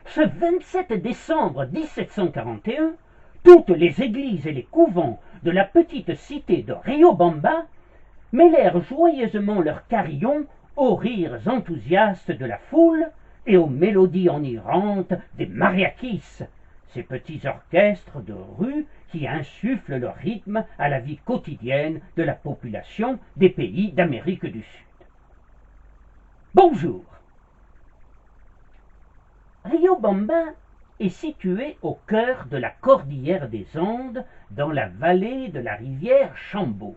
Ce 27 décembre 1741, toutes les églises et les couvents de la petite cité de Riobamba mêlèrent joyeusement leurs carillons aux rires enthousiastes de la foule et aux mélodies enivrante des mariachis, ces petits orchestres de rue qui insufflent leur rythme à la vie quotidienne de la population des pays d'Amérique du Sud. Bonjour. Riobamba est située au cœur de la cordillère des Andes, dans la vallée de la rivière Chambeau.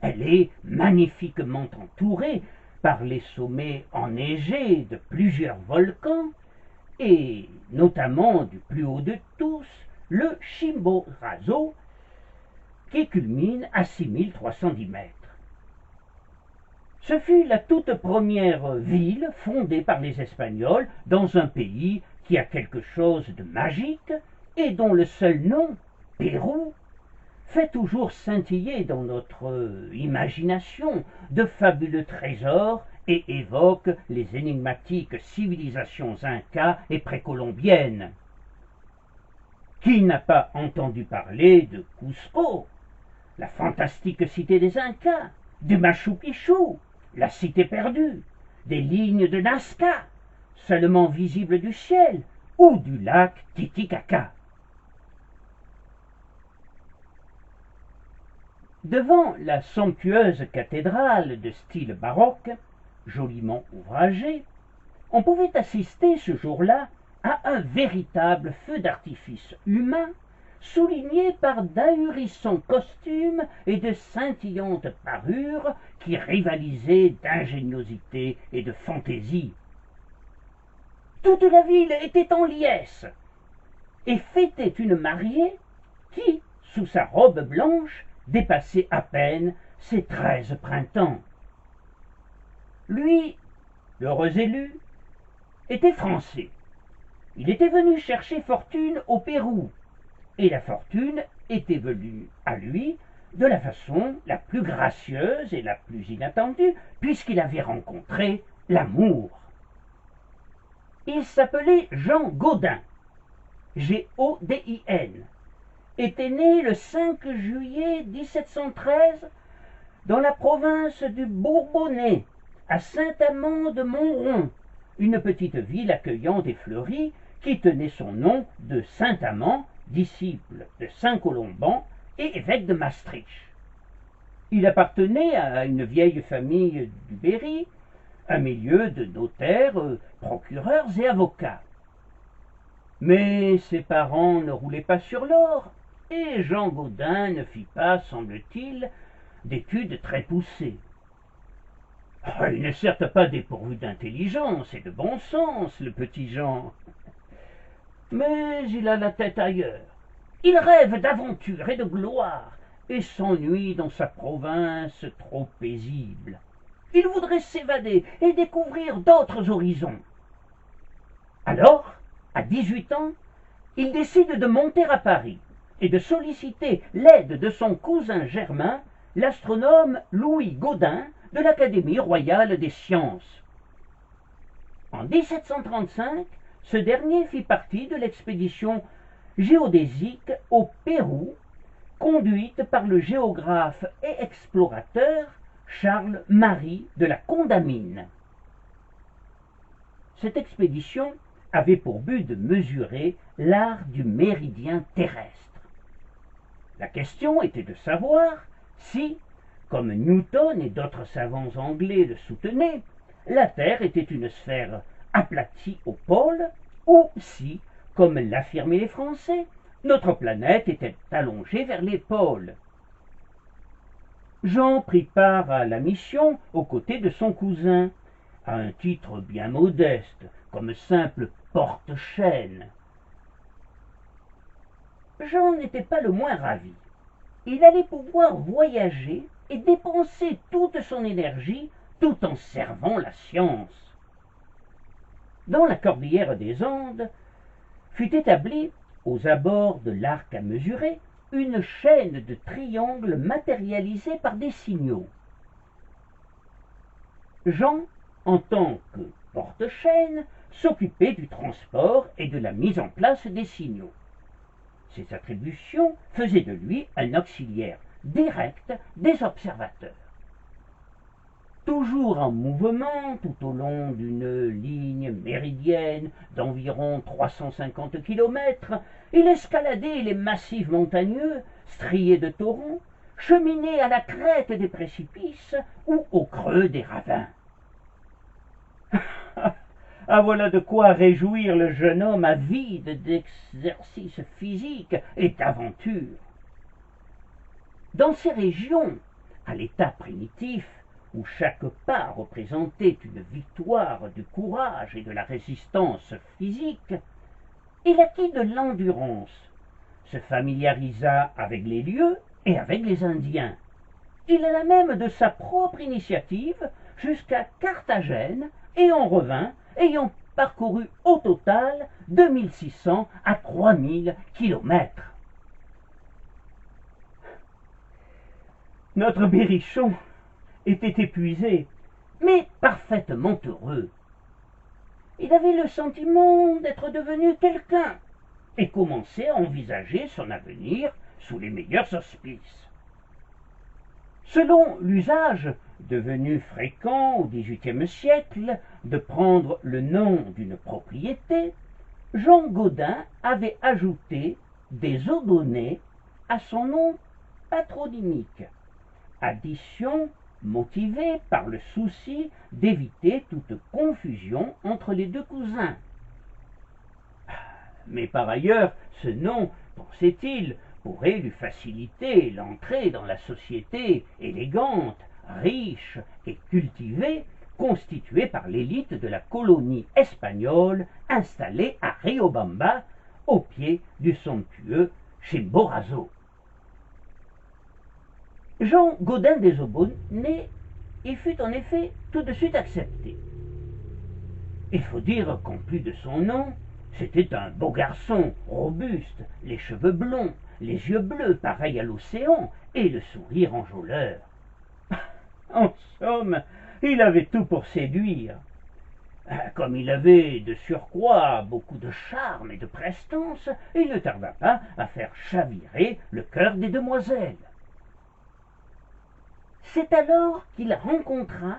Elle est magnifiquement entourée par les sommets enneigés de plusieurs volcans, et notamment du plus haut de tous, le Chimborazo, qui culmine à 6310 mètres. Ce fut la toute première ville fondée par les Espagnols dans un pays qui a quelque chose de magique et dont le seul nom, Pérou, fait toujours scintiller dans notre imagination de fabuleux trésors et évoque les énigmatiques civilisations incas et précolombiennes. Qui n'a pas entendu parler de Cusco, la fantastique cité des Incas, de Machu Picchu, la cité perdue, des lignes de Nazca, seulement visibles du ciel, ou du lac Titicaca. Devant la somptueuse cathédrale de style baroque, joliment ouvragée, on pouvait assister ce jour-là à un véritable feu d'artifice humain, souligné par d'ahurissants costumes et de scintillantes parures qui rivalisaient d'ingéniosité et de fantaisie. Toute la ville était en liesse et fêtait une mariée qui, sous sa robe blanche, dépassait à peine ses 13 printemps. Lui, l'heureux élu, était français. Il était venu chercher fortune au Pérou, et la fortune était venue à lui de la façon la plus gracieuse et la plus inattendue, puisqu'il avait rencontré l'amour. Il s'appelait Jean Gaudin, Godin, était né le 5 juillet 1713 dans la province du Bourbonnais, à Saint-Amand-de-Montrond, une petite ville accueillante et fleurie qui tenait son nom de Saint-Amand, disciple de Saint Colomban et évêque de Maastricht. Il appartenait à une vieille famille du Berry, un milieu de notaires, procureurs et avocats. Mais ses parents ne roulaient pas sur l'or, et Jean Gaudin ne fit pas, semble-t-il, d'études très poussées. Il n'est certes pas dépourvu d'intelligence et de bon sens, le petit Jean, mais il a la tête ailleurs. Il rêve d'aventure et de gloire, et s'ennuie dans sa province trop paisible. Il voudrait s'évader et découvrir d'autres horizons. Alors, à 18 ans, il décide de monter à Paris et de solliciter l'aide de son cousin germain, l'astronome Louis Gaudin de l'Académie royale des sciences. En 1735, ce dernier fit partie de l'expédition géodésique au Pérou, conduite par le géographe et explorateur Charles-Marie de la Condamine. Cette expédition avait pour but de mesurer l'art du méridien terrestre. La question était de savoir si, comme Newton et d'autres savants anglais le soutenaient, la Terre était une sphère aplatie au pôle, ou si, comme l'affirmaient les Français, notre planète était allongée vers les pôles. Jean prit part à la mission aux côtés de son cousin, à un titre bien modeste, comme simple porte-chaîne. Jean n'était pas le moins ravi. Il allait pouvoir voyager et dépenser toute son énergie tout en servant la science. Dans la cordillère des Andes fut établie, aux abords de l'arc à mesurer, une chaîne de triangles matérialisés par des signaux. Jean, en tant que porte-chaîne, s'occuper du transport et de la mise en place des signaux. Ces attributions faisaient de lui un auxiliaire direct des observateurs. Toujours en mouvement tout au long d'une ligne méridienne d'environ 350 km, il escaladait les massifs montagneux striés de torrents, cheminait à la crête des précipices ou au creux des ravins. Ah, voilà de quoi réjouir le jeune homme avide d'exercice physique et d'aventure. Dans ces régions, à l'état primitif, où chaque pas représentait une victoire du courage et de la résistance physique, il acquit de l'endurance, se familiarisa avec les lieux et avec les Indiens. Il alla même de sa propre initiative jusqu'à Carthagène et en revint, ayant parcouru au total 2600 à 3000 kilomètres. Notre Berrichon était épuisé, mais parfaitement heureux. Il avait le sentiment d'être devenu quelqu'un et commençait à envisager son avenir sous les meilleurs auspices. Selon l'usage devenu fréquent au XVIIIe siècle de prendre le nom d'une propriété, Jean Gaudin avait ajouté des Oudonnais à son nom patronymique, addition motivée par le souci d'éviter toute confusion entre les deux cousins. Mais par ailleurs, ce nom, pensait-il, pourrait lui faciliter l'entrée dans la société élégante, riche et cultivée, constituée par l'élite de la colonie espagnole installée à Riobamba, au pied du somptueux Chimborazo. Jean Gaudin des Oudonnais y fut en effet tout de suite accepté. Il faut dire qu'en plus de son nom, c'était un beau garçon, robuste, les cheveux blonds, les yeux bleus pareils à l'océan et le sourire enjôleur. En somme, il avait tout pour séduire. Comme il avait de surcroît beaucoup de charme et de prestance, il ne tarda pas à faire chavirer le cœur des demoiselles. C'est alors qu'il rencontra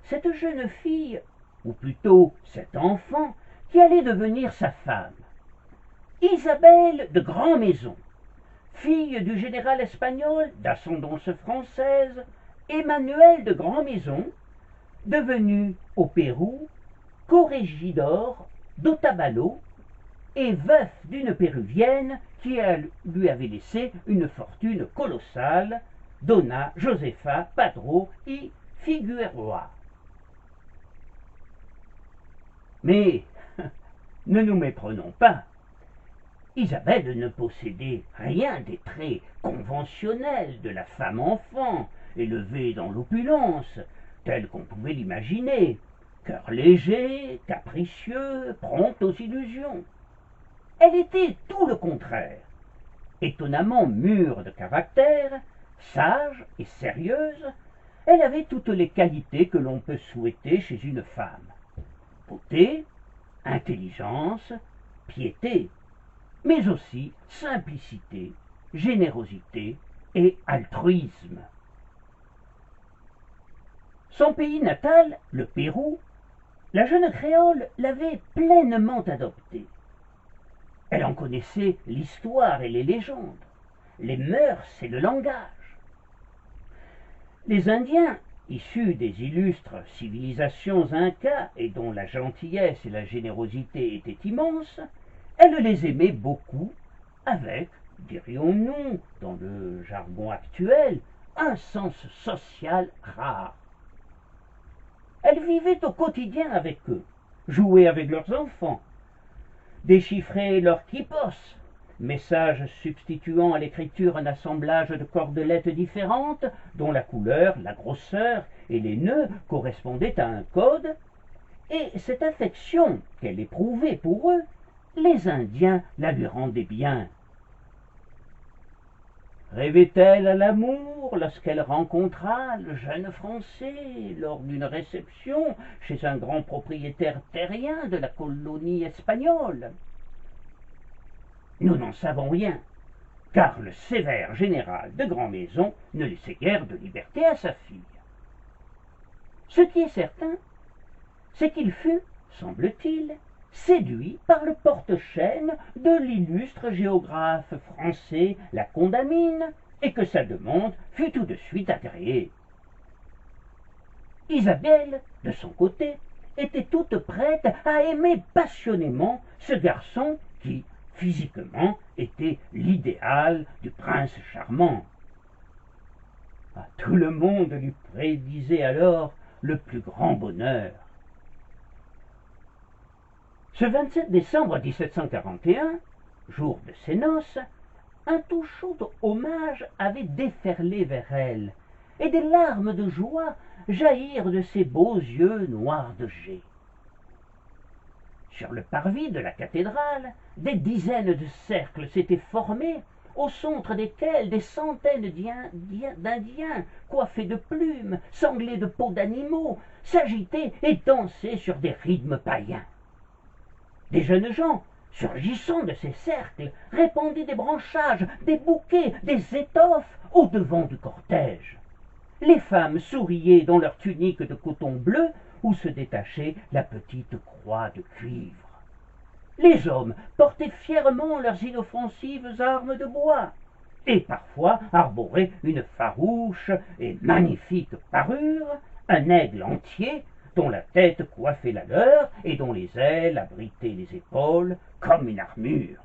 cette jeune fille, ou plutôt cet enfant, qui allait devenir sa femme. Isabelle de Grandmaison, fille du général espagnol d'ascendance française, Emmanuel de Grandmaison, devenu au Pérou corrégidor d'Otavalo et veuf d'une péruvienne qui lui avait laissé une fortune colossale, Donna Josefa Padro y Figueroa. Mais ne nous méprenons pas. Isabelle ne possédait rien des traits conventionnels de la femme-enfant, élevée dans l'opulence, telle qu'on pouvait l'imaginer, cœur léger, capricieux, prompte aux illusions. Elle était tout le contraire, étonnamment mûre de caractère, sage et sérieuse. Elle avait toutes les qualités que l'on peut souhaiter chez une femme: beauté, intelligence, piété, mais aussi simplicité, générosité et altruisme. Son pays natal, le Pérou, la jeune créole l'avait pleinement adoptée. Elle en connaissait l'histoire et les légendes, les mœurs et le langage. Les Indiens, issus des illustres civilisations incas et dont la gentillesse et la générosité étaient immenses, elle les aimait beaucoup, avec, dirions-nous, dans le jargon actuel, un sens social rare. Elle vivait au quotidien avec eux, jouait avec leurs enfants, déchiffrait leurs quipos, messages substituant à l'écriture un assemblage de cordelettes différentes, dont la couleur, la grosseur et les nœuds correspondaient à un code, et cette affection qu'elle éprouvait pour eux, les Indiens la lui rendaient bien. Rêvait-elle à l'amour lorsqu'elle rencontra le jeune Français lors d'une réception chez un grand propriétaire terrien de la colonie espagnole? Nous n'en savons rien, car le sévère général de Grand-Maison ne laissait guère de liberté à sa fille. Ce qui est certain, c'est qu'il fut, semble-t-il, séduit par le porte-chaîne de l'illustre géographe français la Condamine, et que sa demande fut tout de suite agréée. Isabelle, de son côté, était toute prête à aimer passionnément ce garçon qui, physiquement, était l'idéal du prince charmant. Tout le monde lui prédisait alors le plus grand bonheur. Ce 27 décembre 1741, jour de ses noces, un tout chaud hommage avait déferlé vers elle, et des larmes de joie jaillirent de ses beaux yeux noirs de jais. Sur le parvis de la cathédrale, des dizaines de cercles s'étaient formés, au centre desquels des centaines d'Indiens, coiffés de plumes, sanglés de peaux d'animaux, s'agitaient et dansaient sur des rythmes païens. Des jeunes gens, surgissant de ces cercles, répandaient des branchages, des bouquets, des étoffes au devant du cortège. Les femmes souriaient dans leurs tuniques de coton bleu où se détachait la petite croix de cuivre. Les hommes portaient fièrement leurs inoffensives armes de bois et parfois arboraient une farouche et magnifique parure, un aigle entier dont la tête coiffait la leur et dont les ailes abritaient les épaules comme une armure.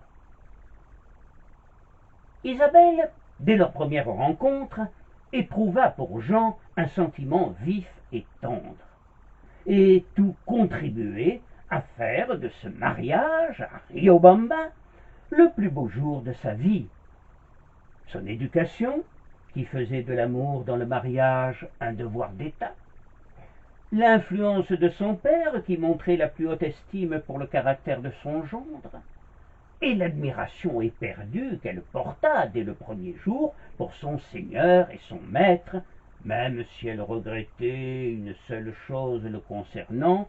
Isabelle, dès leur première rencontre, éprouva pour Jean un sentiment vif et tendre, et tout contribuait à faire de ce mariage à Riobamba le plus beau jour de sa vie. Son éducation, qui faisait de l'amour dans le mariage un devoir d'État, l'influence de son père, qui montrait la plus haute estime pour le caractère de son gendre, et l'admiration éperdue qu'elle porta dès le premier jour pour son seigneur et son maître, même si elle regrettait une seule chose le concernant,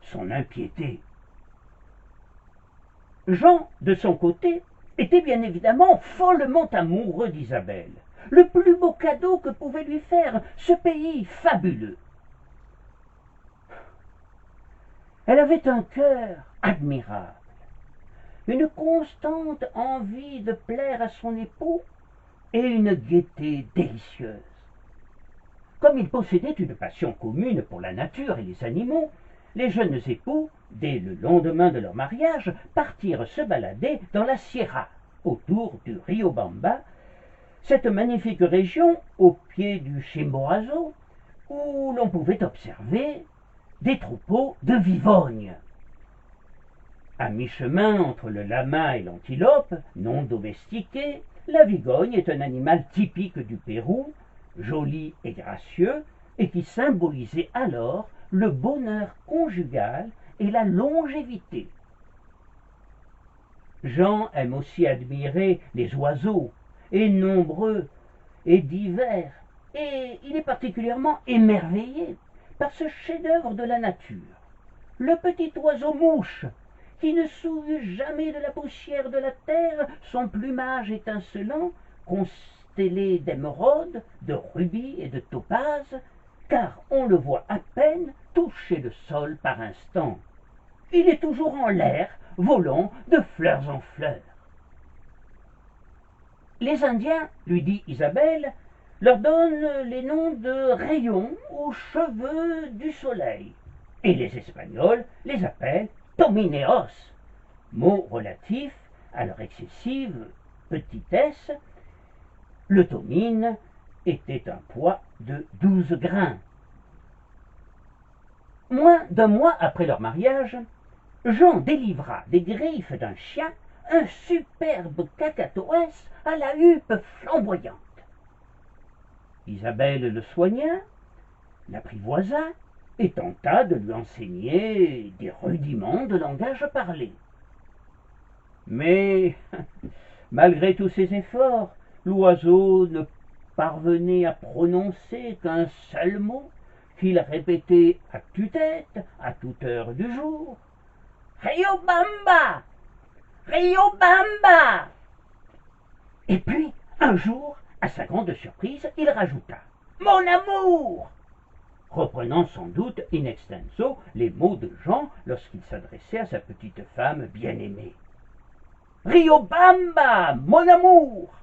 son impiété. Jean, de son côté, était bien évidemment follement amoureux d'Isabelle, le plus beau cadeau que pouvait lui faire ce pays fabuleux. Elle avait un cœur admirable, une constante envie de plaire à son époux et une gaieté délicieuse. Comme ils possédaient une passion commune pour la nature et les animaux, les jeunes époux, dès le lendemain de leur mariage, partirent se balader dans la Sierra, autour du Riobamba, cette magnifique région au pied du Chimborazo, où l'on pouvait observer des troupeaux de vivognes. À mi-chemin entre le lama et l'antilope, non domestiquée, la vigogne est un animal typique du Pérou, joli et gracieux, et qui symbolisait alors le bonheur conjugal et la longévité. Jean aime aussi admirer les oiseaux, et nombreux et divers, et il est particulièrement émerveillé par ce chef-d'œuvre de la nature, le petit oiseau-mouche, qui ne souille jamais de la poussière de la terre, son plumage étincelant, constellé d'émeraudes, de rubis et de topazes, car on le voit à peine toucher le sol par instant. Il est toujours en l'air, volant de fleurs en fleurs. Les Indiens, lui dit Isabelle, leur donnent les noms de rayons ou cheveux du soleil, et les Espagnols les appellent tomineos, mot relatif à leur excessive petitesse. Le tomine était un poids de 12 grains. Moins d'un mois après leur mariage, Jean délivra des griffes d'un chien un superbe cacatoès à la huppe flamboyante. Isabelle le soigna, l'apprivoisa et tenta de lui enseigner des rudiments de langage parlé. Mais, malgré tous ses efforts, L'oiseau ne parvenait à prononcer qu'un seul mot, qu'il répétait à tue-tête, à toute heure du jour. « Riobamba! Riobamba !» Et puis, un jour, à sa grande surprise, il rajouta « Mon amour !» reprenant sans doute in extenso les mots de Jean lorsqu'il s'adressait à sa petite femme bien-aimée. « Riobamba, mon amour !»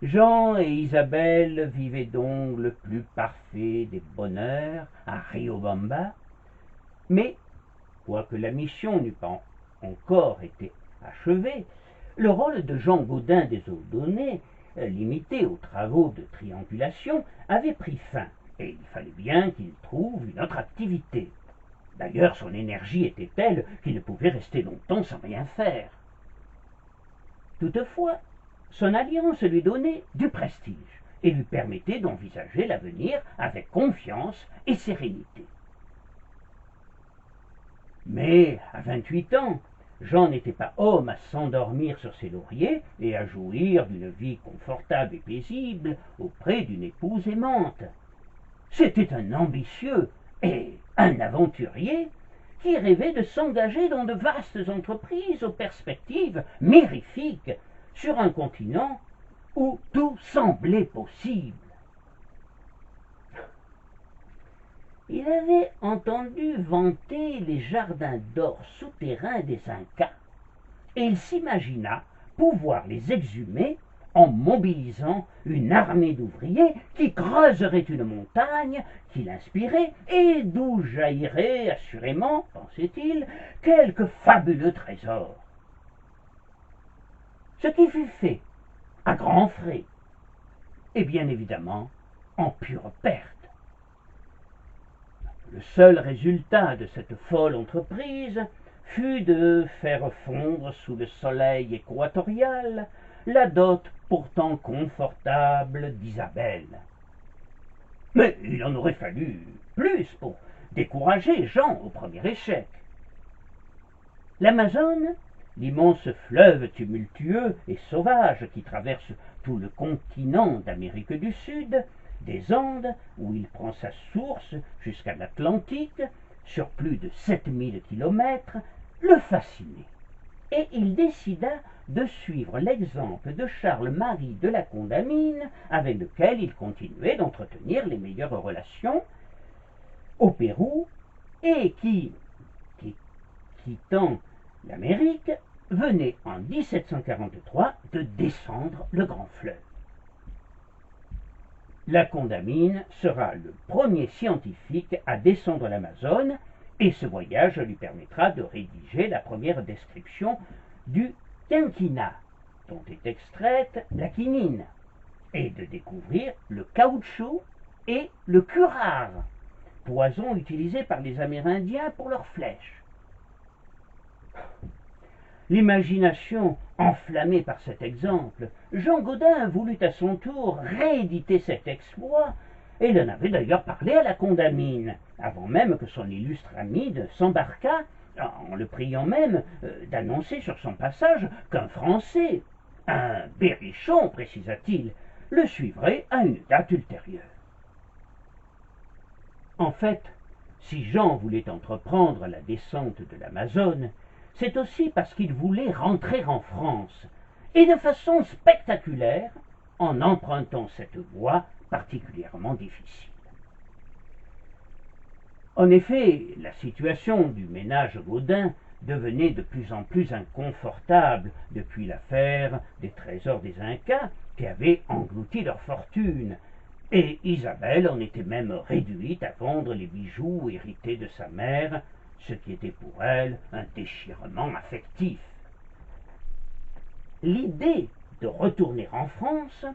Jean et Isabelle vivaient donc le plus parfait des bonheurs à Riobamba, mais, quoique la mission n'eût pas encore été achevée, le rôle de Jean Gaudin des Eaux-Données, limité aux travaux de triangulation, avait pris fin, et il fallait bien qu'il trouve une autre activité. D'ailleurs, son énergie était telle qu'il ne pouvait rester longtemps sans rien faire. Toutefois, son alliance lui donnait du prestige et lui permettait d'envisager l'avenir avec confiance et sérénité. Mais à 28 ans, Jean n'était pas homme à s'endormir sur ses lauriers et à jouir d'une vie confortable et paisible auprès d'une épouse aimante. C'était un ambitieux et un aventurier qui rêvait de s'engager dans de vastes entreprises aux perspectives mirifiques sur un continent où tout semblait possible. Il avait entendu vanter les jardins d'or souterrains des Incas, et il s'imagina pouvoir les exhumer en mobilisant une armée d'ouvriers qui creuserait une montagne qui l'inspirait et d'où jaillirait assurément, pensait-il, quelque fabuleux trésor. Ce qui fut fait, à grands frais, et bien évidemment en pure perte. Le seul résultat de cette folle entreprise fut de faire fondre sous le soleil équatorial la dot pourtant confortable d'Isabelle. Mais il en aurait fallu plus pour décourager Jean au premier échec. L'Amazone, l'immense fleuve tumultueux et sauvage qui traverse tout le continent d'Amérique du Sud, des Andes, où il prend sa source, jusqu'à l'Atlantique, sur plus de 7000 kilomètres, le fascinait. Et il décida de suivre l'exemple de Charles-Marie de la Condamine, avec lequel il continuait d'entretenir les meilleures relations au Pérou, et qui quittant l'Amérique, venait en 1743 de descendre le grand fleuve. La Condamine sera le premier scientifique à descendre l'Amazone et ce voyage lui permettra de rédiger la première description du quinquina, dont est extraite la quinine, et de découvrir le caoutchouc et le curare, poison utilisé par les Amérindiens pour leurs flèches. L'imagination enflammée par cet exemple, Jean Gaudin voulut à son tour rééditer cet exploit, et il en avait d'ailleurs parlé à la Condamine, avant même que son illustre ami ne s'embarquât, en le priant même d'annoncer sur son passage qu'un Français, un Berrichon, précisa-t-il, le suivrait à une date ultérieure. En fait, si Jean voulait entreprendre la descente de l'Amazone, c'est aussi parce qu'il voulait rentrer en France, et de façon spectaculaire, en empruntant cette voie particulièrement difficile. En effet, la situation du ménage Gaudin devenait de plus en plus inconfortable depuis l'affaire des trésors des Incas qui avaient englouti leur fortune, et Isabelle en était même réduite à vendre les bijoux hérités de sa mère, ce qui était pour elle un déchirement affectif. L'idée de retourner en France,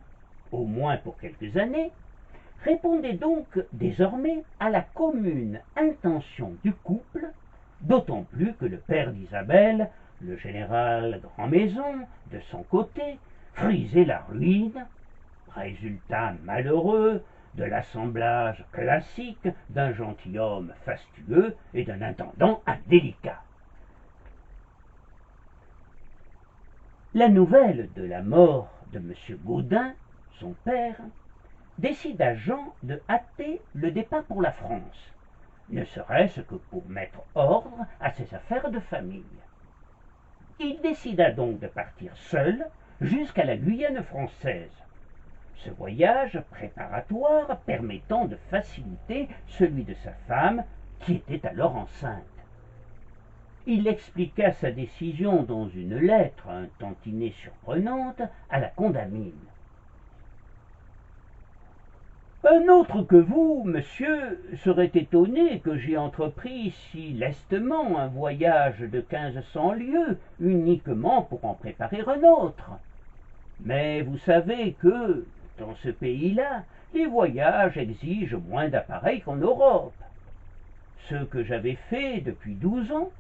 au moins pour quelques années, répondait donc désormais à la commune intention du couple, d'autant plus que le père d'Isabelle, le général Grandmaison, de son côté, frisait la ruine, résultat malheureux de l'assemblage classique d'un gentilhomme fastueux et d'un intendant indélicat. La nouvelle de la mort de M. Gaudin, son père, décida Jean de hâter le départ pour la France, ne serait-ce que pour mettre ordre à ses affaires de famille. Il décida donc de partir seul jusqu'à la Guyane française, ce voyage préparatoire permettant de faciliter celui de sa femme qui était alors enceinte. Il expliqua sa décision dans une lettre un tantinet surprenante à la condamine. Un autre que vous, monsieur, serait étonné que j'aie entrepris si lestement un voyage de 1500 lieues uniquement pour en préparer un autre. Mais vous savez que, dans ce pays-là, les voyages exigent moins d'appareils qu'en Europe. Ce que j'avais fait depuis 12 ans,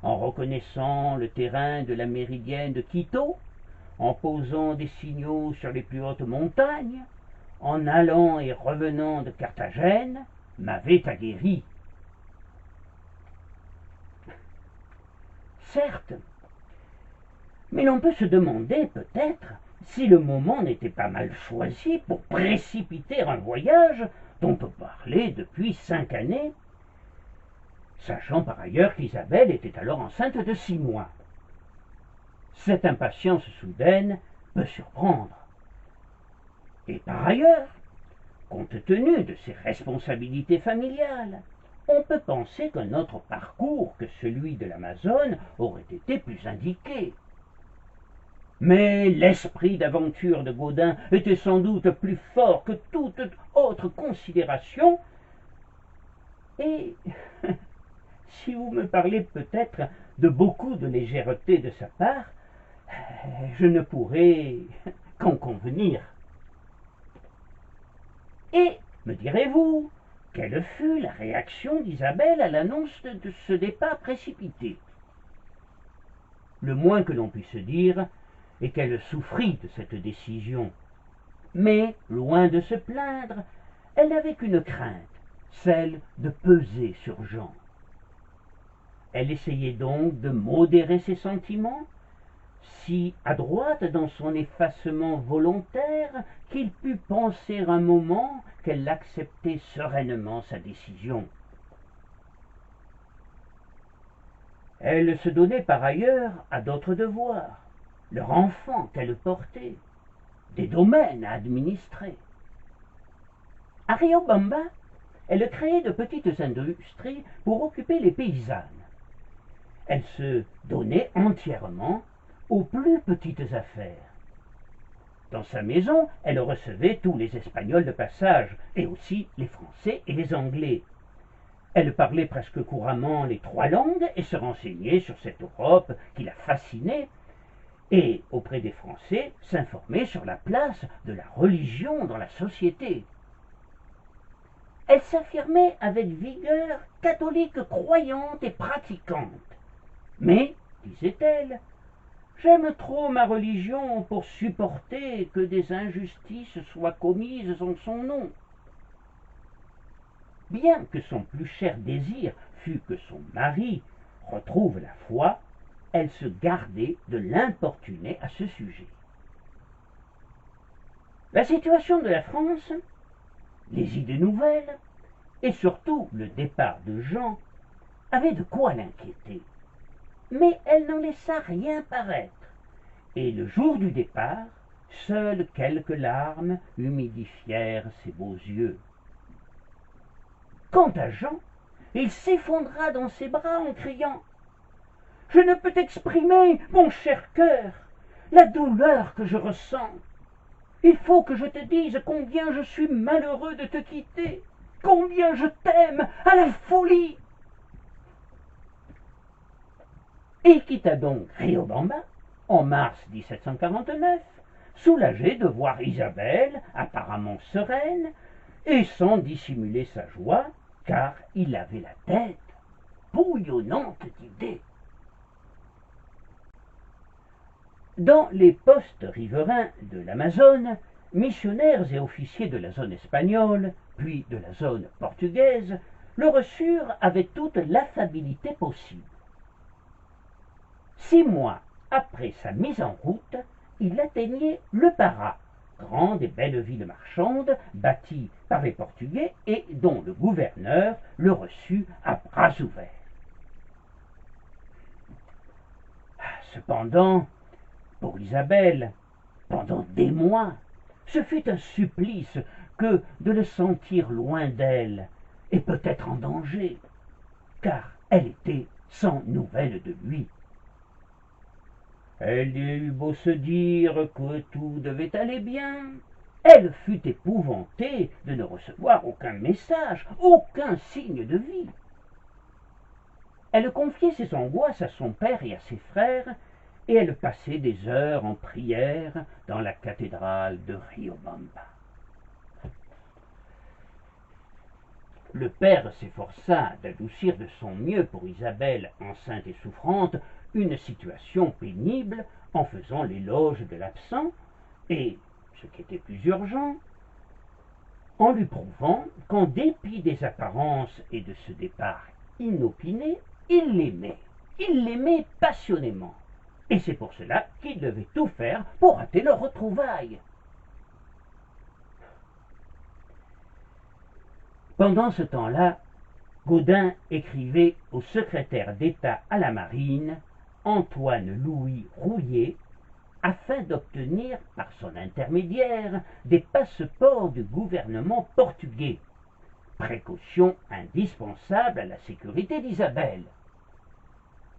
en reconnaissant le terrain de la méridienne de Quito, en posant des signaux sur les plus hautes montagnes, en allant et revenant de Carthagène, m'avait aguerri. Certes, mais l'on peut se demander peut-être si le moment n'était pas mal choisi pour précipiter un voyage dont on parlait depuis 5 années, sachant par ailleurs qu'Isabelle était alors enceinte de 6 mois. Cette impatience soudaine peut surprendre. Et par ailleurs, compte tenu de ses responsabilités familiales, on peut penser qu'un autre parcours que celui de l'Amazone aurait été plus indiqué. Mais l'esprit d'aventure de Gaudin était sans doute plus fort que toute autre considération, et si vous me parlez peut-être de beaucoup de légèreté de sa part, je ne pourrai qu'en convenir. Et, me direz-vous, quelle fut la réaction d'Isabelle à l'annonce de ce départ précipité? Le moins que l'on puisse dire est qu'elle souffrit de cette décision. Mais, loin de se plaindre, elle n'avait qu'une crainte, celle de peser sur Jean. Elle essayait donc de modérer ses sentiments, si adroite dans son effacement volontaire qu'il put penser un moment qu'elle acceptait sereinement sa décision. Elle se donnait par ailleurs à d'autres devoirs, leur enfant qu'elle portait, des domaines à administrer. À Riobamba, elle créait de petites industries pour occuper les paysannes. Elle se donnait entièrement aux plus petites affaires. Dans sa maison, elle recevait tous les Espagnols de passage, et aussi les Français et les Anglais. Elle parlait presque couramment les 3 langues et se renseignait sur cette Europe qui la fascinait, et, auprès des Français, s'informait sur la place de la religion dans la société. Elle s'affirmait avec vigueur catholique croyante et pratiquante. Mais, disait-elle, j'aime trop ma religion pour supporter que des injustices soient commises en son nom. Bien que son plus cher désir fût que son mari retrouve la foi, elle se gardait de l'importuner à ce sujet. La situation de la France, les idées nouvelles, et surtout le départ de Jean, avaient de quoi l'inquiéter. Mais elle n'en laissa rien paraître, et le jour du départ, seules quelques larmes humidifièrent ses beaux yeux. Quant à Jean, il s'effondra dans ses bras en criant « Je ne peux exprimer, mon cher cœur, la douleur que je ressens. Il faut que je te dise combien je suis malheureux de te quitter, combien je t'aime à la folie. » Il quitta donc Riobamba en mars 1749, soulagé de voir Isabelle apparemment sereine et sans dissimuler sa joie, car il avait la tête bouillonnante d'idées. Dans les postes riverains de l'Amazone, missionnaires et officiers de la zone espagnole, puis de la zone portugaise, le reçurent avec toute l'affabilité possible. 6 mois après sa mise en route, il atteignait le Para, grande et belle ville marchande bâtie par les Portugais et dont le gouverneur le reçut à bras ouverts. Cependant, pour Isabelle, pendant des mois, ce fut un supplice que de le sentir loin d'elle, et peut-être en danger, car elle était sans nouvelles de lui. Elle eut beau se dire que tout devait aller bien, elle fut épouvantée de ne recevoir aucun message, aucun signe de vie. Elle confiait ses angoisses à son père et à ses frères, et elle passait des heures en prière dans la cathédrale de Riobamba. Le père s'efforça d'adoucir de son mieux pour Isabelle, enceinte et souffrante, une situation pénible en faisant l'éloge de l'absent et, ce qui était plus urgent, en lui prouvant qu'en dépit des apparences et de ce départ inopiné, il l'aimait passionnément. Et c'est pour cela qu'il devait tout faire pour hâter leur retrouvaille. Pendant ce temps-là, Gaudin écrivait au secrétaire d'État à la Marine, Antoine-Louis Rouillet, afin d'obtenir, par son intermédiaire, des passeports du gouvernement portugais, précaution indispensable à la sécurité d'Isabelle.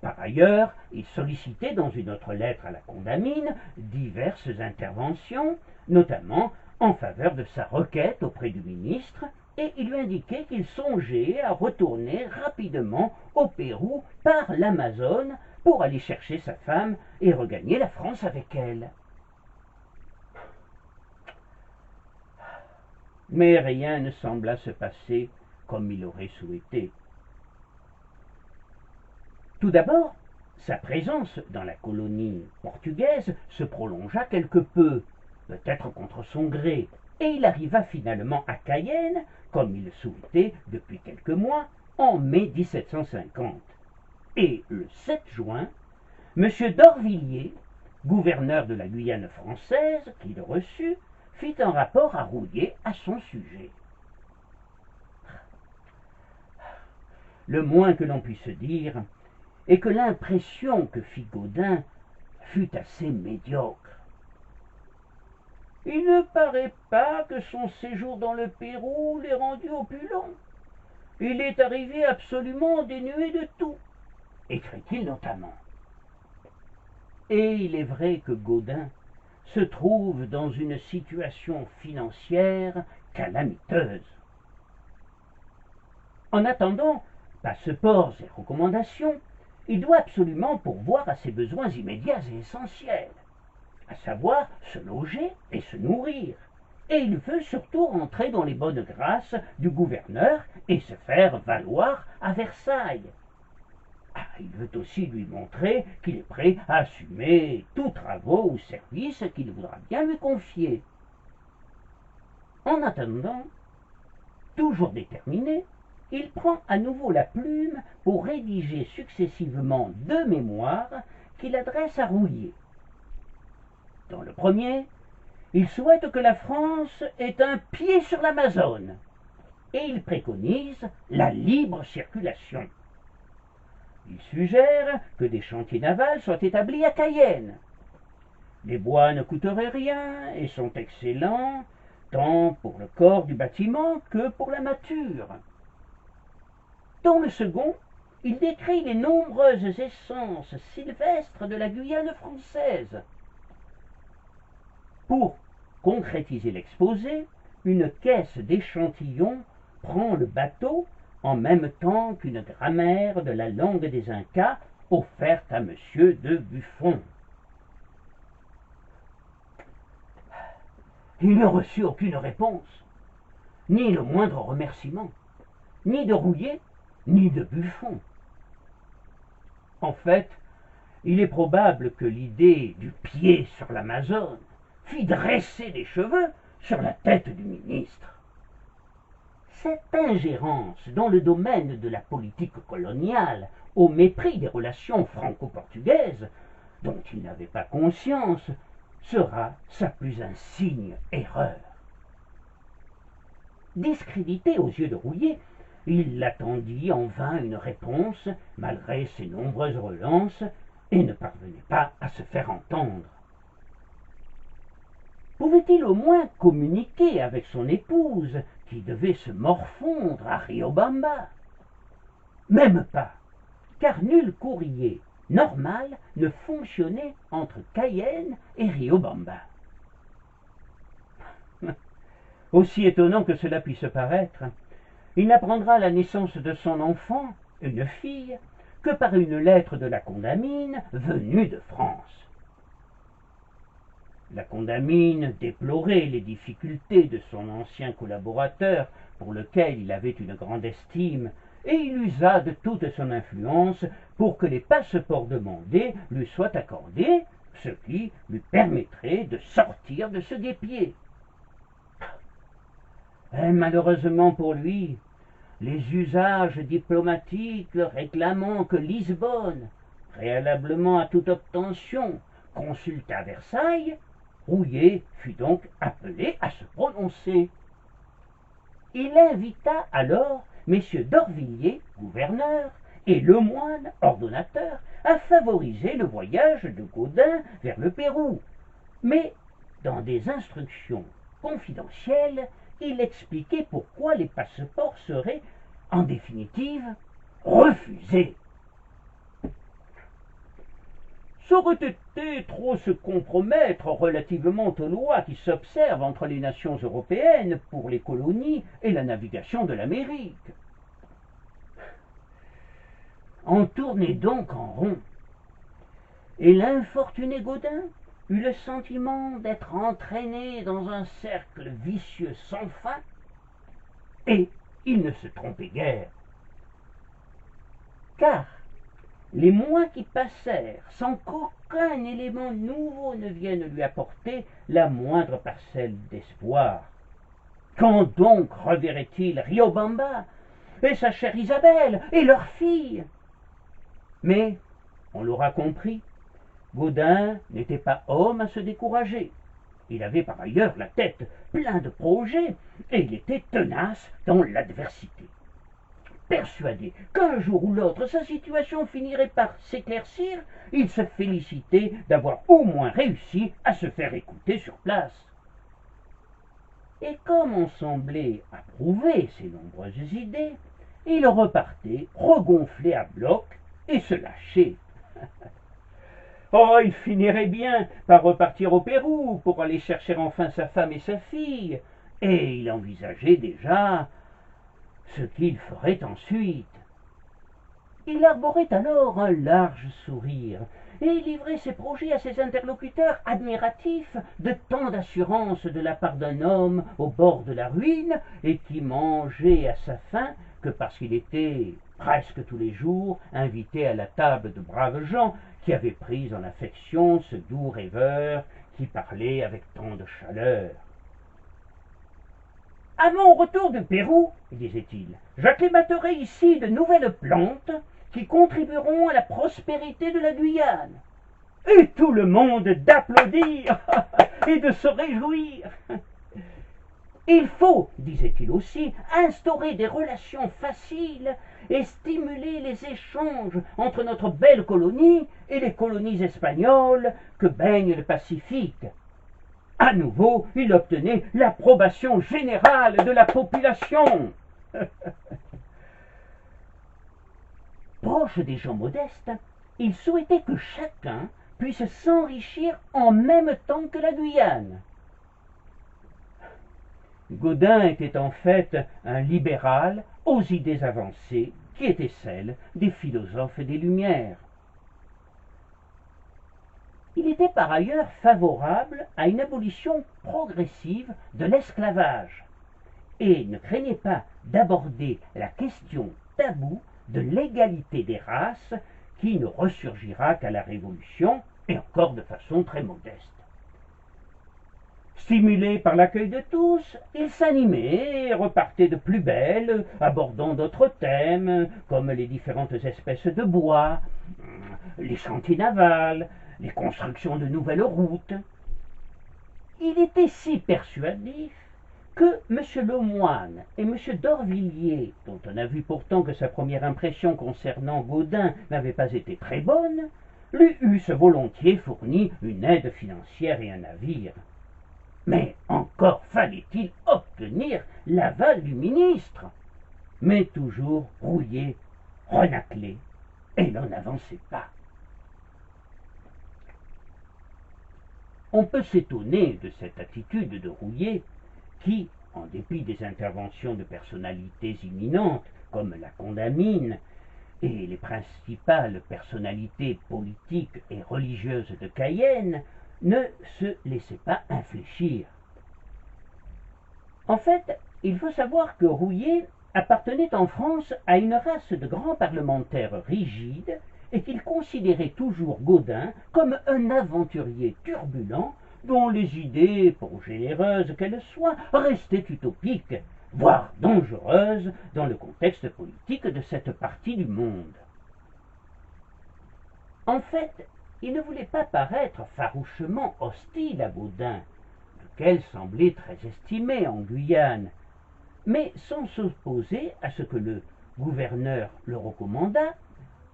Par ailleurs, il sollicitait dans une autre lettre à la Condamine diverses interventions, notamment en faveur de sa requête auprès du ministre, et il lui indiquait qu'il songeait à retourner rapidement au Pérou par l'Amazone pour aller chercher sa femme et regagner la France avec elle. Mais rien ne sembla se passer comme il aurait souhaité. Tout d'abord, sa présence dans la colonie portugaise se prolongea quelque peu, peut-être contre son gré, et il arriva finalement à Cayenne, comme il le souhaitait depuis quelques mois, en mai 1750. Et le 7 juin, M. d'Orvilliers, gouverneur de la Guyane française, qui le reçut, fit un rapport à Rouillet à son sujet. Le moins que l'on puisse dire est que l'impression que fit Gaudin fut assez médiocre. Il ne paraît pas que son séjour dans le Pérou l'ait rendu opulent. Il est arrivé absolument dénué de tout, écrit-il notamment. Et il est vrai que Gaudin se trouve dans une situation financière calamiteuse. En attendant passeports et recommandations, il doit absolument pourvoir à ses besoins immédiats et essentiels, à savoir se loger et se nourrir. Et il veut surtout rentrer dans les bonnes grâces du gouverneur et se faire valoir à Versailles. Il veut aussi lui montrer qu'il est prêt à assumer tous travaux ou services qu'il voudra bien lui confier. En attendant, toujours déterminé, il prend à nouveau la plume pour rédiger successivement 2 mémoires qu'il adresse à Rouillet. Dans le premier, il souhaite que la France ait un pied sur l'Amazone et il préconise la libre circulation. Il suggère que des chantiers navals soient établis à Cayenne. Les bois ne coûteraient rien et sont excellents tant pour le corps du bâtiment que pour la mâture. Dans le second, il décrit les nombreuses essences sylvestres de la Guyane française. Pour concrétiser l'exposé, une caisse d'échantillons prend le bateau en même temps qu'une grammaire de la langue des Incas offerte à M. de Buffon. Il ne reçut aucune réponse, ni le moindre remerciement, ni de Rouillet, ni de Buffon. En fait, il est probable que l'idée du pied sur l'Amazone fit dresser les cheveux sur la tête du ministre. Cette ingérence dans le domaine de la politique coloniale, au mépris des relations franco-portugaises, dont il n'avait pas conscience, sera sa plus insigne erreur. Discrédité aux yeux de Rouillé, il attendit en vain une réponse, malgré ses nombreuses relances, et ne parvenait pas à se faire entendre. Pouvait-il au moins communiquer avec son épouse, qui devait se morfondre à Riobamba? Même pas, car nul courrier normal ne fonctionnait entre Cayenne et Riobamba. Aussi étonnant que cela puisse paraître, il n'apprendra la naissance de son enfant, une fille, que par une lettre de la Condamine venue de France. La Condamine déplorait les difficultés de son ancien collaborateur, pour lequel il avait une grande estime, et il usa de toute son influence pour que les passeports demandés lui soient accordés, ce qui lui permettrait de sortir de ce guêpier. Et malheureusement pour lui, les usages diplomatiques réclamant que Lisbonne, préalablement à toute obtention, consultât Versailles, Rouillé fut donc appelé à se prononcer. Il invita alors messieurs d'Orvilliers, gouverneur, et Lemoine, ordonnateur, à favoriser le voyage de Gaudin vers le Pérou. Mais, dans des instructions confidentielles, il expliquait pourquoi les passeports seraient, en définitive, refusés. Ça aurait été trop se compromettre relativement aux lois qui s'observent entre les nations européennes pour les colonies et la navigation de l'Amérique. On tournait donc en rond, et l'infortuné Gaudin eut le sentiment d'être entraîné dans un cercle vicieux sans fin, et il ne se trompait guère. Car les mois qui passèrent sans qu'aucun élément nouveau ne vienne lui apporter la moindre parcelle d'espoir. Quand donc reverrait-il Riobamba et sa chère Isabelle et leur fille? Mais, on l'aura compris, Gaudin n'était pas homme à se décourager. Il avait par ailleurs la tête pleine de projets et il était tenace dans l'adversité. Persuadé qu'un jour ou l'autre sa situation finirait par s'éclaircir, il se félicitait d'avoir au moins réussi à se faire écouter sur place. Et comme on semblait approuver ses nombreuses idées, il repartait regonflé à bloc et se lâchait. Oh, il finirait bien par repartir au Pérou pour aller chercher enfin sa femme et sa fille, et il envisageait déjà ce qu'il ferait ensuite. Il arborait alors un large sourire et livrait ses projets à ses interlocuteurs admiratifs de tant d'assurance de la part d'un homme au bord de la ruine et qui mangeait à sa faim que parce qu'il était presque tous les jours invité à la table de braves gens qui avaient pris en affection ce doux rêveur qui parlait avec tant de chaleur. À mon retour du Pérou, disait-il, j'acclimaterai ici de nouvelles plantes qui contribueront à la prospérité de la Guyane. Et tout le monde d'applaudir et de se réjouir. Il faut, disait-il aussi, instaurer des relations faciles et stimuler les échanges entre notre belle colonie et les colonies espagnoles que baigne le Pacifique. À nouveau, il obtenait l'approbation générale de la population. Proche des gens modestes, il souhaitait que chacun puisse s'enrichir en même temps que la Guyane. Gaudin était en fait un libéral aux idées avancées qui étaient celles des philosophes des Lumières. Il était par ailleurs favorable à une abolition progressive de l'esclavage et ne craignait pas d'aborder la question taboue de l'égalité des races qui ne ressurgira qu'à la Révolution et encore de façon très modeste. Stimulé par l'accueil de tous, il s'animait et repartait de plus belle, abordant d'autres thèmes comme les différentes espèces de bois, les chantiers navals, les constructions de nouvelles routes. Il était si persuasif que M. Lemoine et M. d'Orvilliers, dont on a vu pourtant que sa première impression concernant Gaudin n'avait pas été très bonne, lui eussent volontiers fourni une aide financière et un navire. Mais encore fallait-il obtenir l'aval du ministre. Mais toujours Rouillé renâclait et l'on n'avançait pas. On peut s'étonner de cette attitude de Rouillé qui, en dépit des interventions de personnalités imminentes comme la Condamine et les principales personnalités politiques et religieuses de Cayenne, ne se laissait pas infléchir. En fait, il faut savoir que Rouillé appartenait en France à une race de grands parlementaires rigides et qu'il considérait toujours Gaudin comme un aventurier turbulent dont les idées, pour généreuses qu'elles soient, restaient utopiques, voire dangereuses dans le contexte politique de cette partie du monde. En fait, il ne voulait pas paraître farouchement hostile à Gaudin, lequel semblait très estimé en Guyane, mais sans s'opposer à ce que le gouverneur le recommanda,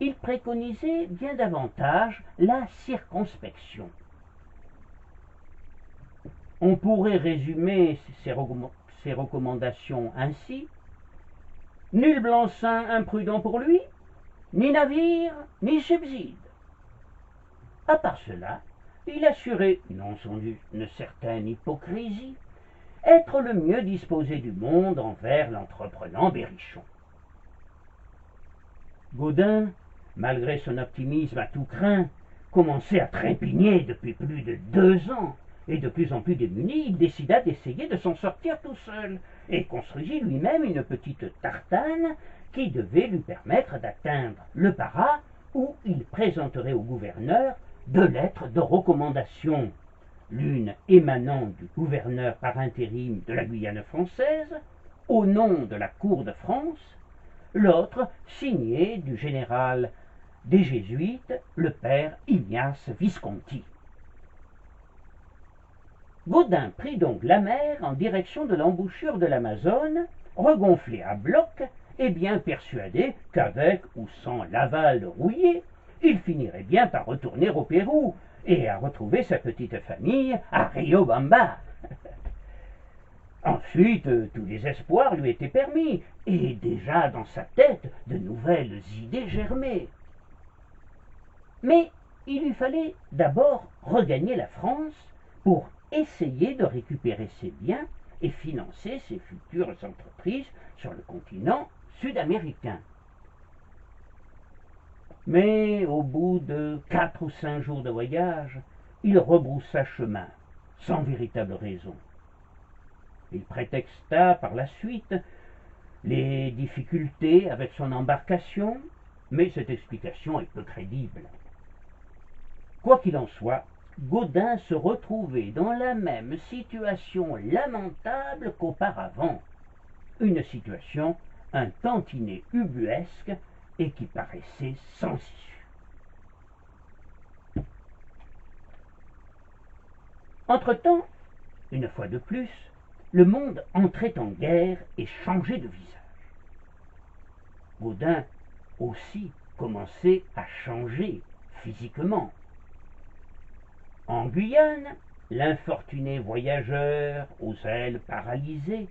il préconisait bien davantage la circonspection. On pourrait résumer ces recommandations ainsi: nul blanc-seing imprudent pour lui, ni navire, ni subside. À part cela, il assurait, non sans une certaine hypocrisie, être le mieux disposé du monde envers l'entreprenant Berrichon. Gaudin, malgré son optimisme à tout craint, commençait à trépigner depuis plus de 2 ans, et de plus en plus démuni, il décida d'essayer de s'en sortir tout seul, et construisit lui-même une petite tartane qui devait lui permettre d'atteindre le Para, où il présenterait au gouverneur 2 lettres de recommandation, l'une émanant du gouverneur par intérim de la Guyane française, au nom de la cour de France, l'autre signée du général des Jésuites, le père Ignace Visconti. Gaudin prit donc la mer en direction de l'embouchure de l'Amazone, regonflé à bloc et bien persuadé qu'avec ou sans l'aval de Rouillé, il finirait bien par retourner au Pérou et à retrouver sa petite famille à Riobamba. Ensuite, tous les espoirs lui étaient permis, et déjà dans sa tête de nouvelles idées germaient. Mais il lui fallait d'abord regagner la France pour essayer de récupérer ses biens et financer ses futures entreprises sur le continent sud-américain. Mais au bout de 4 ou 5 jours de voyage, il rebroussa chemin, sans véritable raison. Il prétexta par la suite les difficultés avec son embarcation, mais cette explication est peu crédible. Quoi qu'il en soit, Gaudin se retrouvait dans la même situation lamentable qu'auparavant, une situation un tantinet ubuesque et qui paraissait sans issue. Entre-temps, une fois de plus, le monde entrait en guerre et changeait de visage. Gaudin aussi commençait à changer physiquement. En Guyane, l'infortuné voyageur, aux ailes paralysées,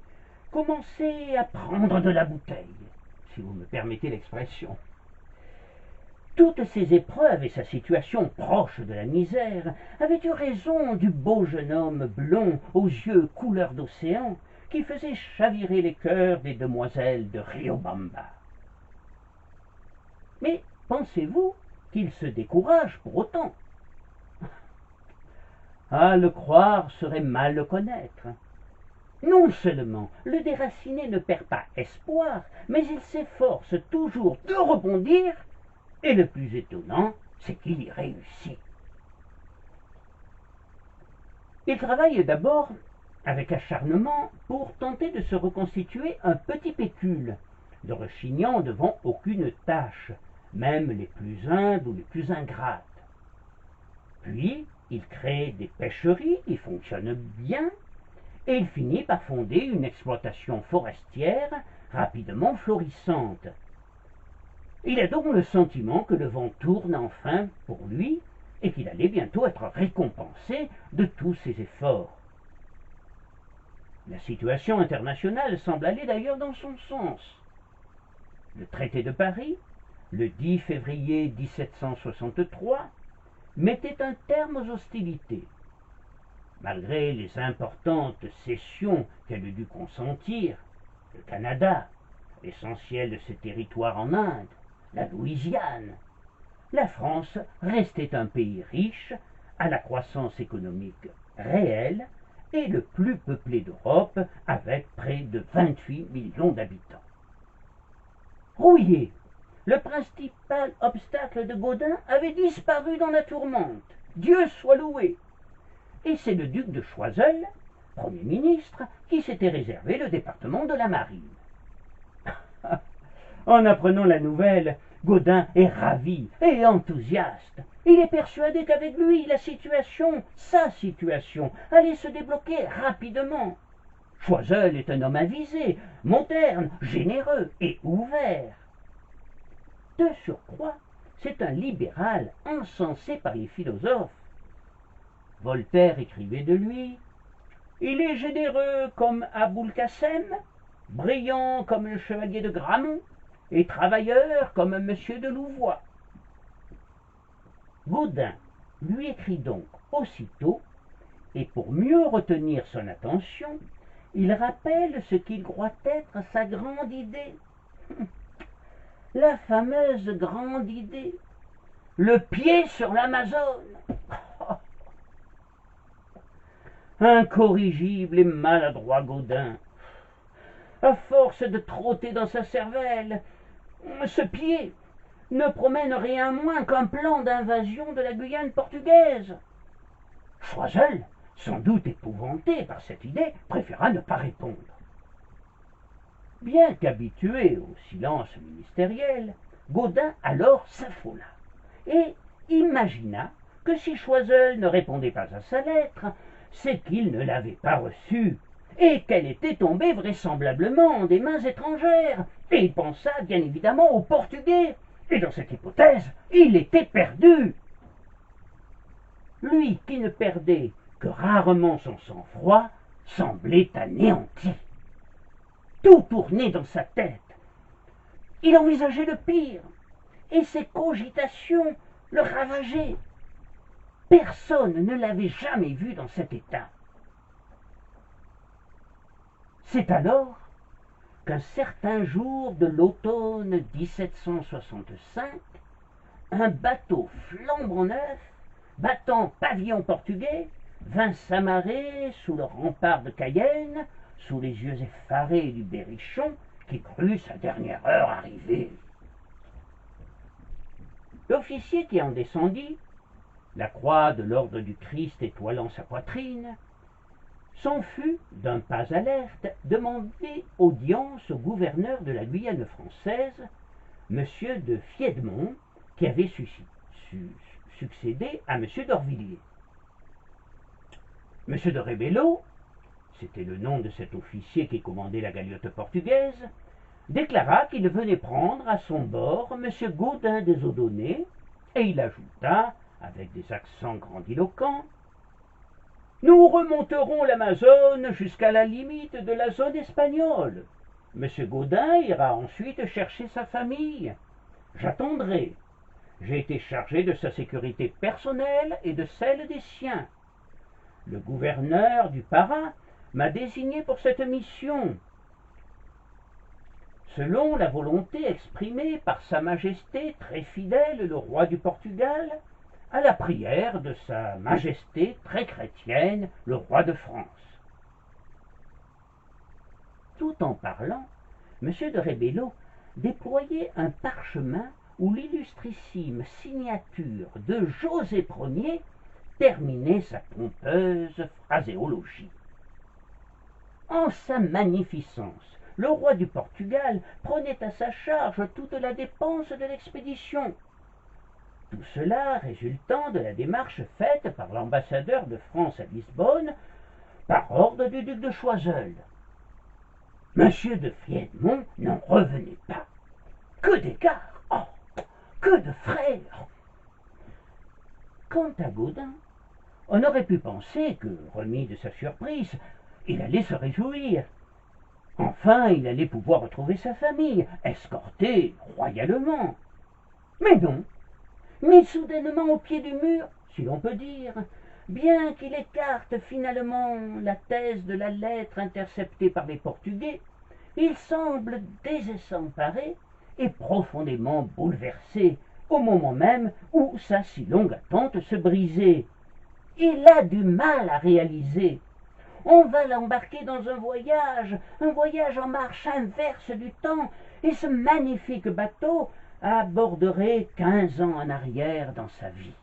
commençait à prendre de la bouteille, si vous me permettez l'expression. Toutes ces épreuves et sa situation proche de la misère avaient eu raison du beau jeune homme blond aux yeux couleur d'océan qui faisait chavirer les cœurs des demoiselles de Riobamba. Mais pensez-vous qu'il se décourage pour autant? À le croire serait mal le connaître. Non seulement le déraciné ne perd pas espoir, mais il s'efforce toujours de rebondir, et le plus étonnant, c'est qu'il y réussit. Il travaille d'abord avec acharnement pour tenter de se reconstituer un petit pécule, ne rechignant devant aucune tâche, même les plus humbles ou les plus ingrates. Puis, il crée des pêcheries qui fonctionnent bien, et il finit par fonder une exploitation forestière rapidement florissante. Il a donc le sentiment que le vent tourne enfin pour lui et qu'il allait bientôt être récompensé de tous ses efforts. La situation internationale semble aller d'ailleurs dans son sens. Le traité de Paris, le 10 février 1763, mettait un terme aux hostilités. Malgré les importantes cessions qu'elle eût dû consentir, le Canada, l'essentiel de ses territoires en Inde, la Louisiane, la France restait un pays riche, à la croissance économique réelle et le plus peuplé d'Europe, avec près de 28 millions d'habitants. Rouillé, le principal obstacle de Gaudin avait disparu dans la tourmente. Dieu soit loué! Et c'est le duc de Choiseul, Premier ministre, qui s'était réservé le département de la Marine. En apprenant la nouvelle, Gaudin est ravi et enthousiaste. Il est persuadé qu'avec lui, la situation, sa situation, allait se débloquer rapidement. Choiseul est un homme avisé, moderne, généreux et ouvert. De surcroît, c'est un libéral encensé par les philosophes. Voltaire écrivait de lui « Il est généreux comme Aboulcassem, brillant comme le chevalier de Gramont, et travailleur comme M. de Louvois. » Gaudin lui écrit donc aussitôt, et pour mieux retenir son attention, il rappelle ce qu'il croit être sa grande idée. La fameuse grande idée, le pied sur l'Amazone. Incorrigible et maladroit Gaudin, à force de trotter dans sa cervelle, ce pied ne promène rien moins qu'un plan d'invasion de la Guyane portugaise. Choiseul, sans doute épouvanté par cette idée, préféra ne pas répondre. Bien qu'habitué au silence ministériel, Gaudin alors s'affola et imagina que si Choiseul ne répondait pas à sa lettre, c'est qu'il ne l'avait pas reçue et qu'elle était tombée vraisemblablement des mains étrangères, et il pensa bien évidemment aux Portugais, et dans cette hypothèse, il était perdu. Lui qui ne perdait que rarement son sang-froid semblait anéanti. Tout tournait dans sa tête. Il envisageait le pire, et ses cogitations le ravageaient. Personne ne l'avait jamais vu dans cet état. C'est alors qu'un certain jour de l'automne 1765, un bateau flambant neuf, battant pavillon portugais, vint s'amarrer sous le rempart de Cayenne, sous les yeux effarés du Berrichon, qui crut sa dernière heure arrivée. L'officier qui en descendit, la croix de l'ordre du Christ étoilant sa poitrine, s'en fut, d'un pas alerte, demander audience au gouverneur de la Guyane française, M. de Fiedmont, qui avait succédé à M. d'Orvilliers. M. de Rebello, c'était le nom de cet officier qui commandait la galiote portugaise, déclara qu'il venait prendre à son bord M. Gaudin des Odonais, et il ajouta, avec des accents grandiloquents, « Nous remonterons l'Amazone jusqu'à la limite de la zone espagnole. M. Gaudin ira ensuite chercher sa famille. J'attendrai. J'ai été chargé de sa sécurité personnelle et de celle des siens. Le gouverneur du Para m'a désigné pour cette mission. Selon la volonté exprimée par Sa Majesté très fidèle le roi du Portugal, à la prière de Sa Majesté très chrétienne le roi de France. » Tout en parlant, M. de Rebello déployait un parchemin où l'illustrissime signature de José Ier terminait sa pompeuse phraséologie. En sa magnificence, le roi du Portugal prenait à sa charge toute la dépense de l'expédition. Tout cela résultant de la démarche faite par l'ambassadeur de France à Lisbonne par ordre du duc de Choiseul. Monsieur de Fiedmont n'en revenait pas. Que d'égards! Oh, que de frères! Quant à Gaudin, on aurait pu penser que, remis de sa surprise, il allait se réjouir. Enfin, il allait pouvoir retrouver sa famille, escorté royalement. Mais non, mis soudainement au pied du mur, si l'on peut dire, bien qu'il écarte finalement la thèse de la lettre interceptée par les Portugais, il semble désemparé et profondément bouleversé au moment même où sa si longue attente se brisait. Il a du mal à réaliser. On va l'embarquer dans un voyage en marche inverse du temps, et ce magnifique bateau aborderait 15 ans en arrière dans sa vie.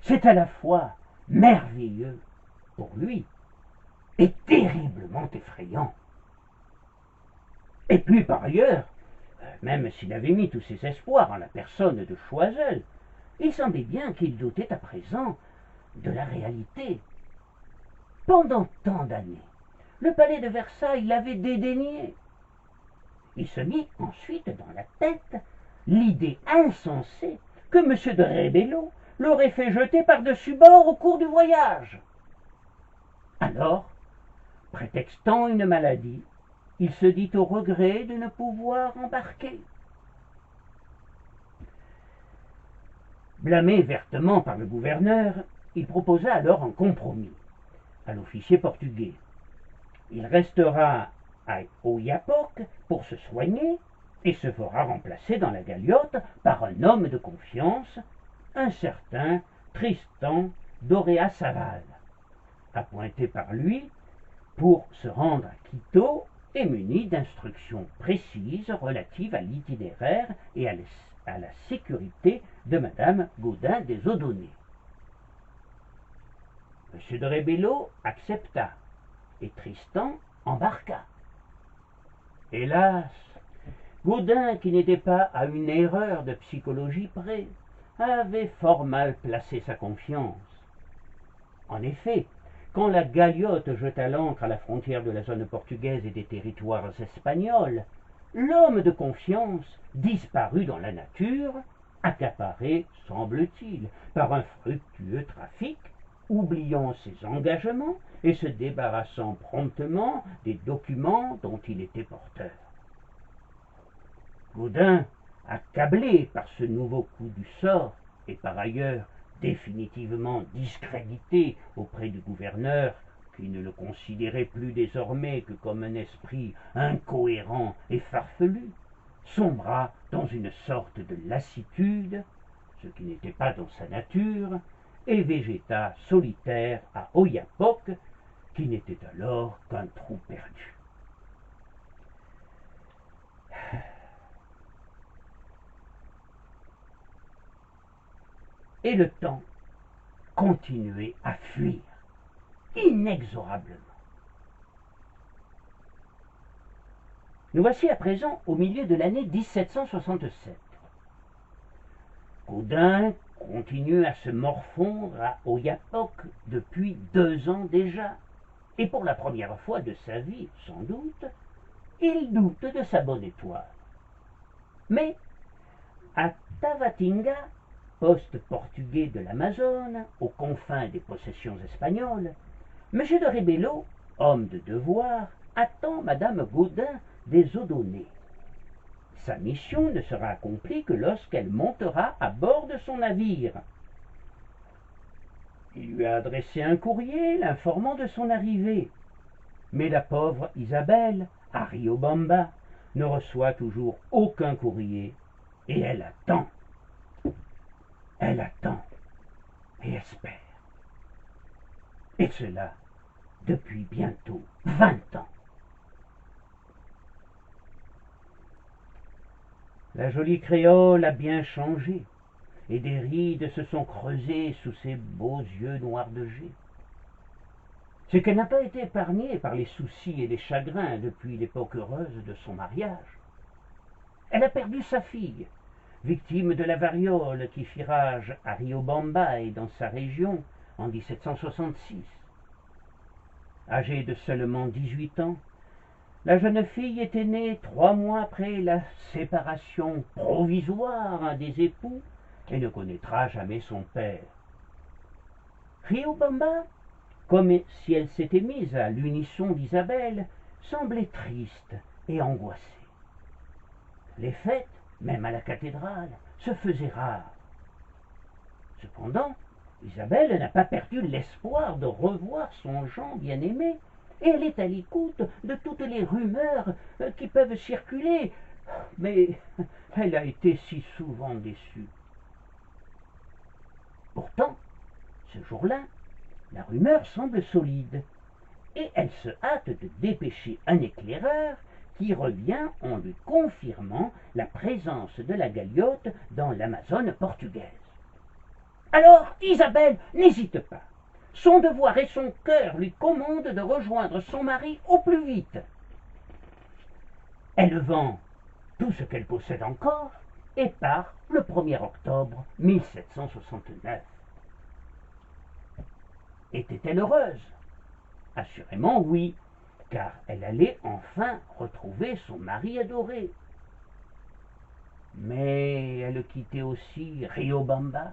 C'est à la fois merveilleux pour lui et terriblement effrayant. Et puis par ailleurs, même s'il avait mis tous ses espoirs en la personne de Choiseul, il semblait bien qu'il doutait à présent de la réalité. Pendant tant d'années, le palais de Versailles l'avait dédaigné. Il se mit ensuite dans la tête l'idée insensée que M. de Rébello l'aurait fait jeter par-dessus bord au cours du voyage. Alors, prétextant une maladie, il se dit au regret de ne pouvoir embarquer. Blâmé vertement par le gouverneur, il proposa alors un compromis à l'officier portugais. Il restera à Oiapoque pour se soigner et se fera remplacer dans la galiote par un homme de confiance, un certain Tristan d'Auréasaval, appointé par lui pour se rendre à Quito et muni d'instructions précises relatives à l'itinéraire et à la sécurité de Madame Gaudin des Oudonnais. M. de Rébello accepta et Tristan embarqua. Hélas, Gaudin, qui n'était pas à une erreur de psychologie près, avait fort mal placé sa confiance. En effet, quand la galiote jeta l'ancre à la frontière de la zone portugaise et des territoires espagnols, l'homme de confiance disparut dans la nature, accaparé, semble-t-il, par un fructueux trafic, oubliant ses engagements et se débarrassant promptement des documents dont il était porteur. Gaudin, accablé par ce nouveau coup du sort et par ailleurs définitivement discrédité auprès du gouverneur, qui ne le considérait plus désormais que comme un esprit incohérent et farfelu, sombra dans une sorte de lassitude, ce qui n'était pas dans sa nature, et végéta solitaire à Oiapoque, qui n'était alors qu'un trou perdu. Et le temps continuait à fuir, inexorablement. Nous voici à présent au milieu de l'année 1767. Gaudin continue à se morfondre à Oiapoque depuis 2 ans déjà, et pour la première fois de sa vie, sans doute, il doute de sa bonne étoile. Mais à Tabatinga, poste portugais de l'Amazone, aux confins des possessions espagnoles, M. de Rébello, homme de devoir, attend Madame Gaudin des Oudonnais. Sa mission ne sera accomplie que lorsqu'elle montera à bord de son navire. Il lui a adressé un courrier l'informant de son arrivée. Mais la pauvre Isabelle, à Riobamba, ne reçoit toujours aucun courrier, et elle attend. Elle attend et espère. Et cela depuis bientôt 20 ans. La jolie créole a bien changé, et des rides se sont creusées sous ses beaux yeux noirs de jet. C'est qu'elle n'a pas été épargnée par les soucis et les chagrins depuis l'époque heureuse de son mariage. Elle a perdu sa fille, victime de la variole qui fit rage à Riobamba et dans sa région en 1766. Âgée de seulement 18 ans, la jeune fille était née 3 mois après la séparation provisoire des époux et ne connaîtra jamais son père. Riobamba, comme si elle s'était mise à l'unisson d'Isabelle, semblait triste et angoissée. Les fêtes, même à la cathédrale, se faisaient rares. Cependant, Isabelle n'a pas perdu l'espoir de revoir son Jean bien-aimé, et elle est à l'écoute de toutes les rumeurs qui peuvent circuler, mais elle a été si souvent déçue. Pourtant, ce jour-là, la rumeur semble solide, et elle se hâte de dépêcher un éclaireur qui revient en lui confirmant la présence de la galiote dans l'Amazone portugaise. Alors, Isabelle n'hésite pas. Son devoir et son cœur lui commandent de rejoindre son mari au plus vite. Elle vend tout ce qu'elle possède encore et part le 1er octobre 1769. Était-elle heureuse? Assurément oui, car elle allait enfin retrouver son mari adoré. Mais elle quittait aussi Riobamba,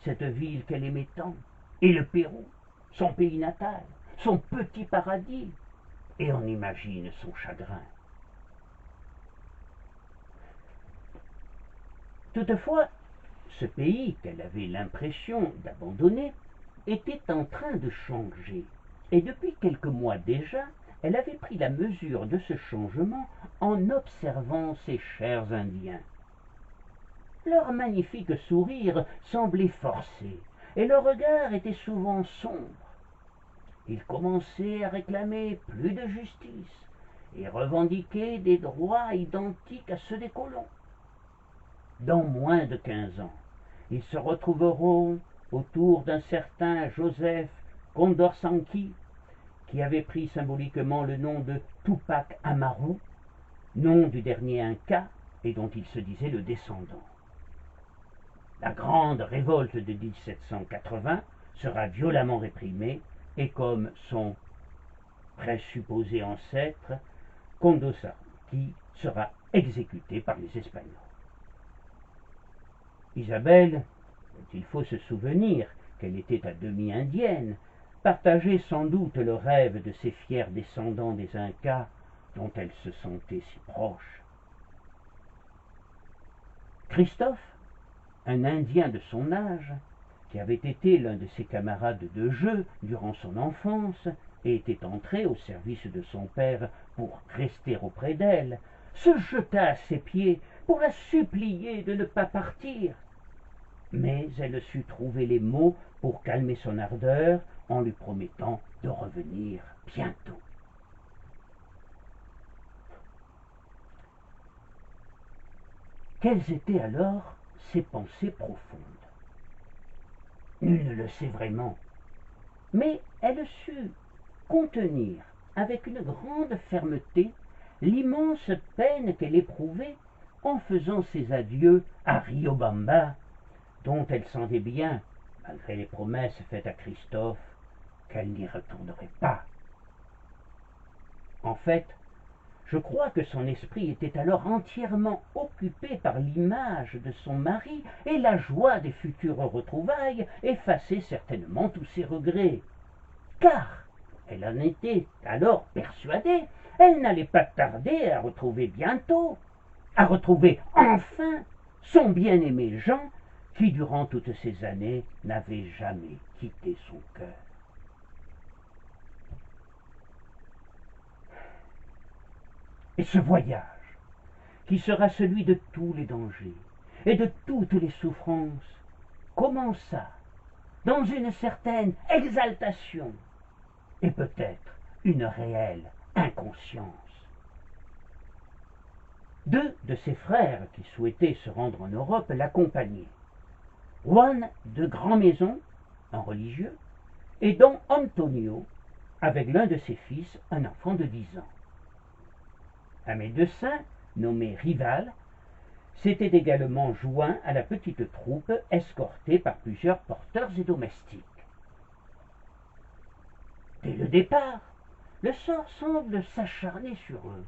cette ville qu'elle aimait tant, et le Pérou, son pays natal, son petit paradis, et on imagine son chagrin. Toutefois, ce pays qu'elle avait l'impression d'abandonner était en train de changer, et depuis quelques mois déjà, elle avait pris la mesure de ce changement en observant ses chers Indiens. Leur magnifique sourire semblait forcé, et leur regard était souvent sombre. Ils commençaient à réclamer plus de justice et revendiquer des droits identiques à ceux des colons. Dans moins de 15 ans, ils se retrouveront autour d'un certain Joseph Condorcanqui, qui avait pris symboliquement le nom de Tupac Amaru, nom du dernier Inca et dont il se disait le descendant. La grande révolte de 1780 sera violemment réprimée et comme son présupposé ancêtre, Condorcanqui sera exécuté par les Espagnols. Isabelle, dont il faut se souvenir qu'elle était à demi indienne, partageait sans doute le rêve de ces fiers descendants des Incas dont elle se sentait si proche. Christophe, un Indien de son âge, qui avait été l'un de ses camarades de jeu durant son enfance et était entré au service de son père pour rester auprès d'elle, se jeta à ses pieds pour la supplier de ne pas partir. Mais elle sut trouver les mots pour calmer son ardeur en lui promettant de revenir bientôt. Quelles étaient alors ses pensées profondes? Nul ne le sait vraiment, mais elle sut contenir avec une grande fermeté l'immense peine qu'elle éprouvait en faisant ses adieux à Riobamba, dont elle sentait bien, malgré les promesses faites à Christophe, qu'elle n'y retournerait pas. En fait, je crois que son esprit était alors entièrement occupé par l'image de son mari, et la joie des futures retrouvailles effaçait certainement tous ses regrets. Car, elle en était alors persuadée, elle n'allait pas tarder à retrouver bientôt, à retrouver enfin son bien-aimé Jean, qui durant toutes ces années n'avait jamais quitté son cœur. Et ce voyage, qui sera celui de tous les dangers et de toutes les souffrances, commença dans une certaine exaltation et peut-être une réelle inconscience. Deux de ses frères qui souhaitaient se rendre en Europe l'accompagnaient. Juan de Grand-Maison, un religieux, et Don Antonio, avec l'un de ses fils, un enfant de 10 ans. Un médecin nommé Rival s'était également joint à la petite troupe escortée par plusieurs porteurs et domestiques. Dès le départ, le sort semble s'acharner sur eux.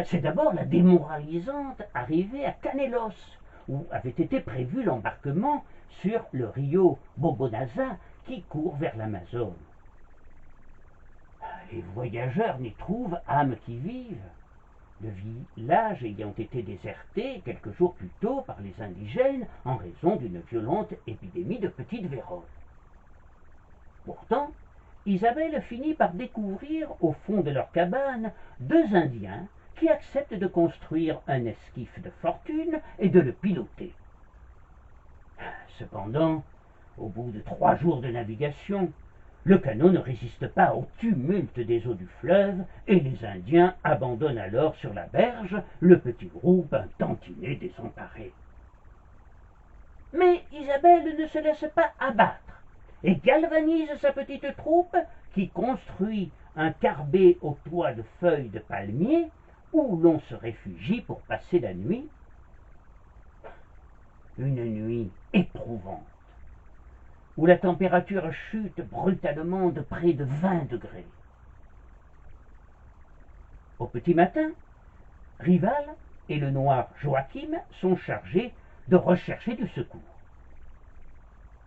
C'est d'abord la démoralisante arrivée à Canelos, où avait été prévu l'embarquement sur le rio Bobonasa qui court vers l'Amazone. Les voyageurs n'y trouvent âme qui vive, le village ayant été déserté quelques jours plus tôt par les indigènes en raison d'une violente épidémie de petite vérole. Pourtant, Isabelle finit par découvrir au fond de leur cabane 2 Indiens qui acceptent de construire un esquif de fortune et de le piloter. Cependant, au bout de 3 jours de navigation, le canot ne résiste pas au tumulte des eaux du fleuve et les Indiens abandonnent alors sur la berge le petit groupe un tantinet désemparé. Mais Isabelle ne se laisse pas abattre et galvanise sa petite troupe qui construit un carbet au toit de feuilles de palmier où l'on se réfugie pour passer la nuit. Une nuit éprouvante, où la température chute brutalement de près de 20 degrés. Au petit matin, Rival et le noir Joachim sont chargés de rechercher du secours.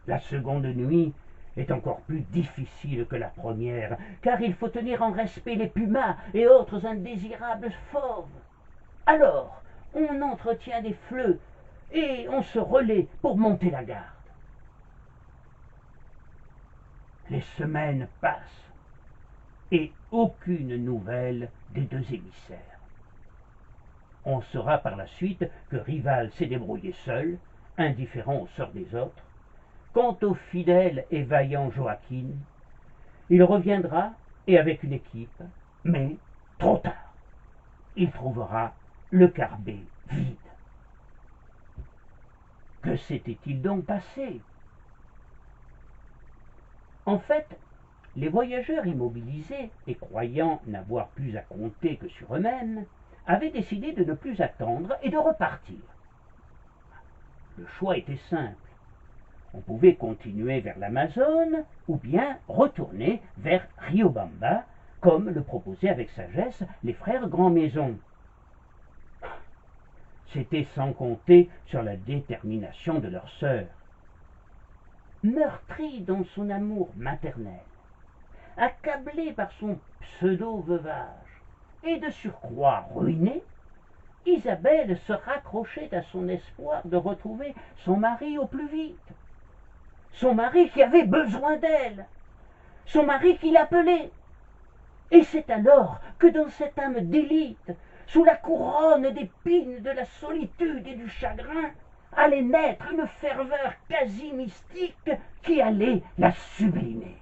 La seconde nuit est encore plus difficile que la première, car il faut tenir en respect les pumas et autres indésirables fauves. Alors, on entretient des fleux et on se relaie pour monter la garde. Les semaines passent et aucune nouvelle des 2 émissaires. On saura par la suite que Rival s'est débrouillé seul, indifférent au sort des autres. Quant au fidèle et vaillant Joachim, il reviendra et avec une équipe, mais trop tard. Il trouvera le carbet vide. Que s'était-il donc passé? En fait, les voyageurs immobilisés et croyant n'avoir plus à compter que sur eux-mêmes, avaient décidé de ne plus attendre et de repartir. Le choix était simple. On pouvait continuer vers l'Amazone ou bien retourner vers Riobamba, comme le proposaient avec sagesse les frères Grand-Maison. C'était sans compter sur la détermination de leur sœur. Meurtrie dans son amour maternel, accablée par son pseudo-veuvage et de surcroît ruinée, Isabelle se raccrochait à son espoir de retrouver son mari au plus vite. Son mari qui avait besoin d'elle, son mari qui l'appelait. Et c'est alors que dans cette âme d'élite, sous la couronne d'épines de la solitude et du chagrin, allait naître une ferveur quasi mystique qui allait la sublimer.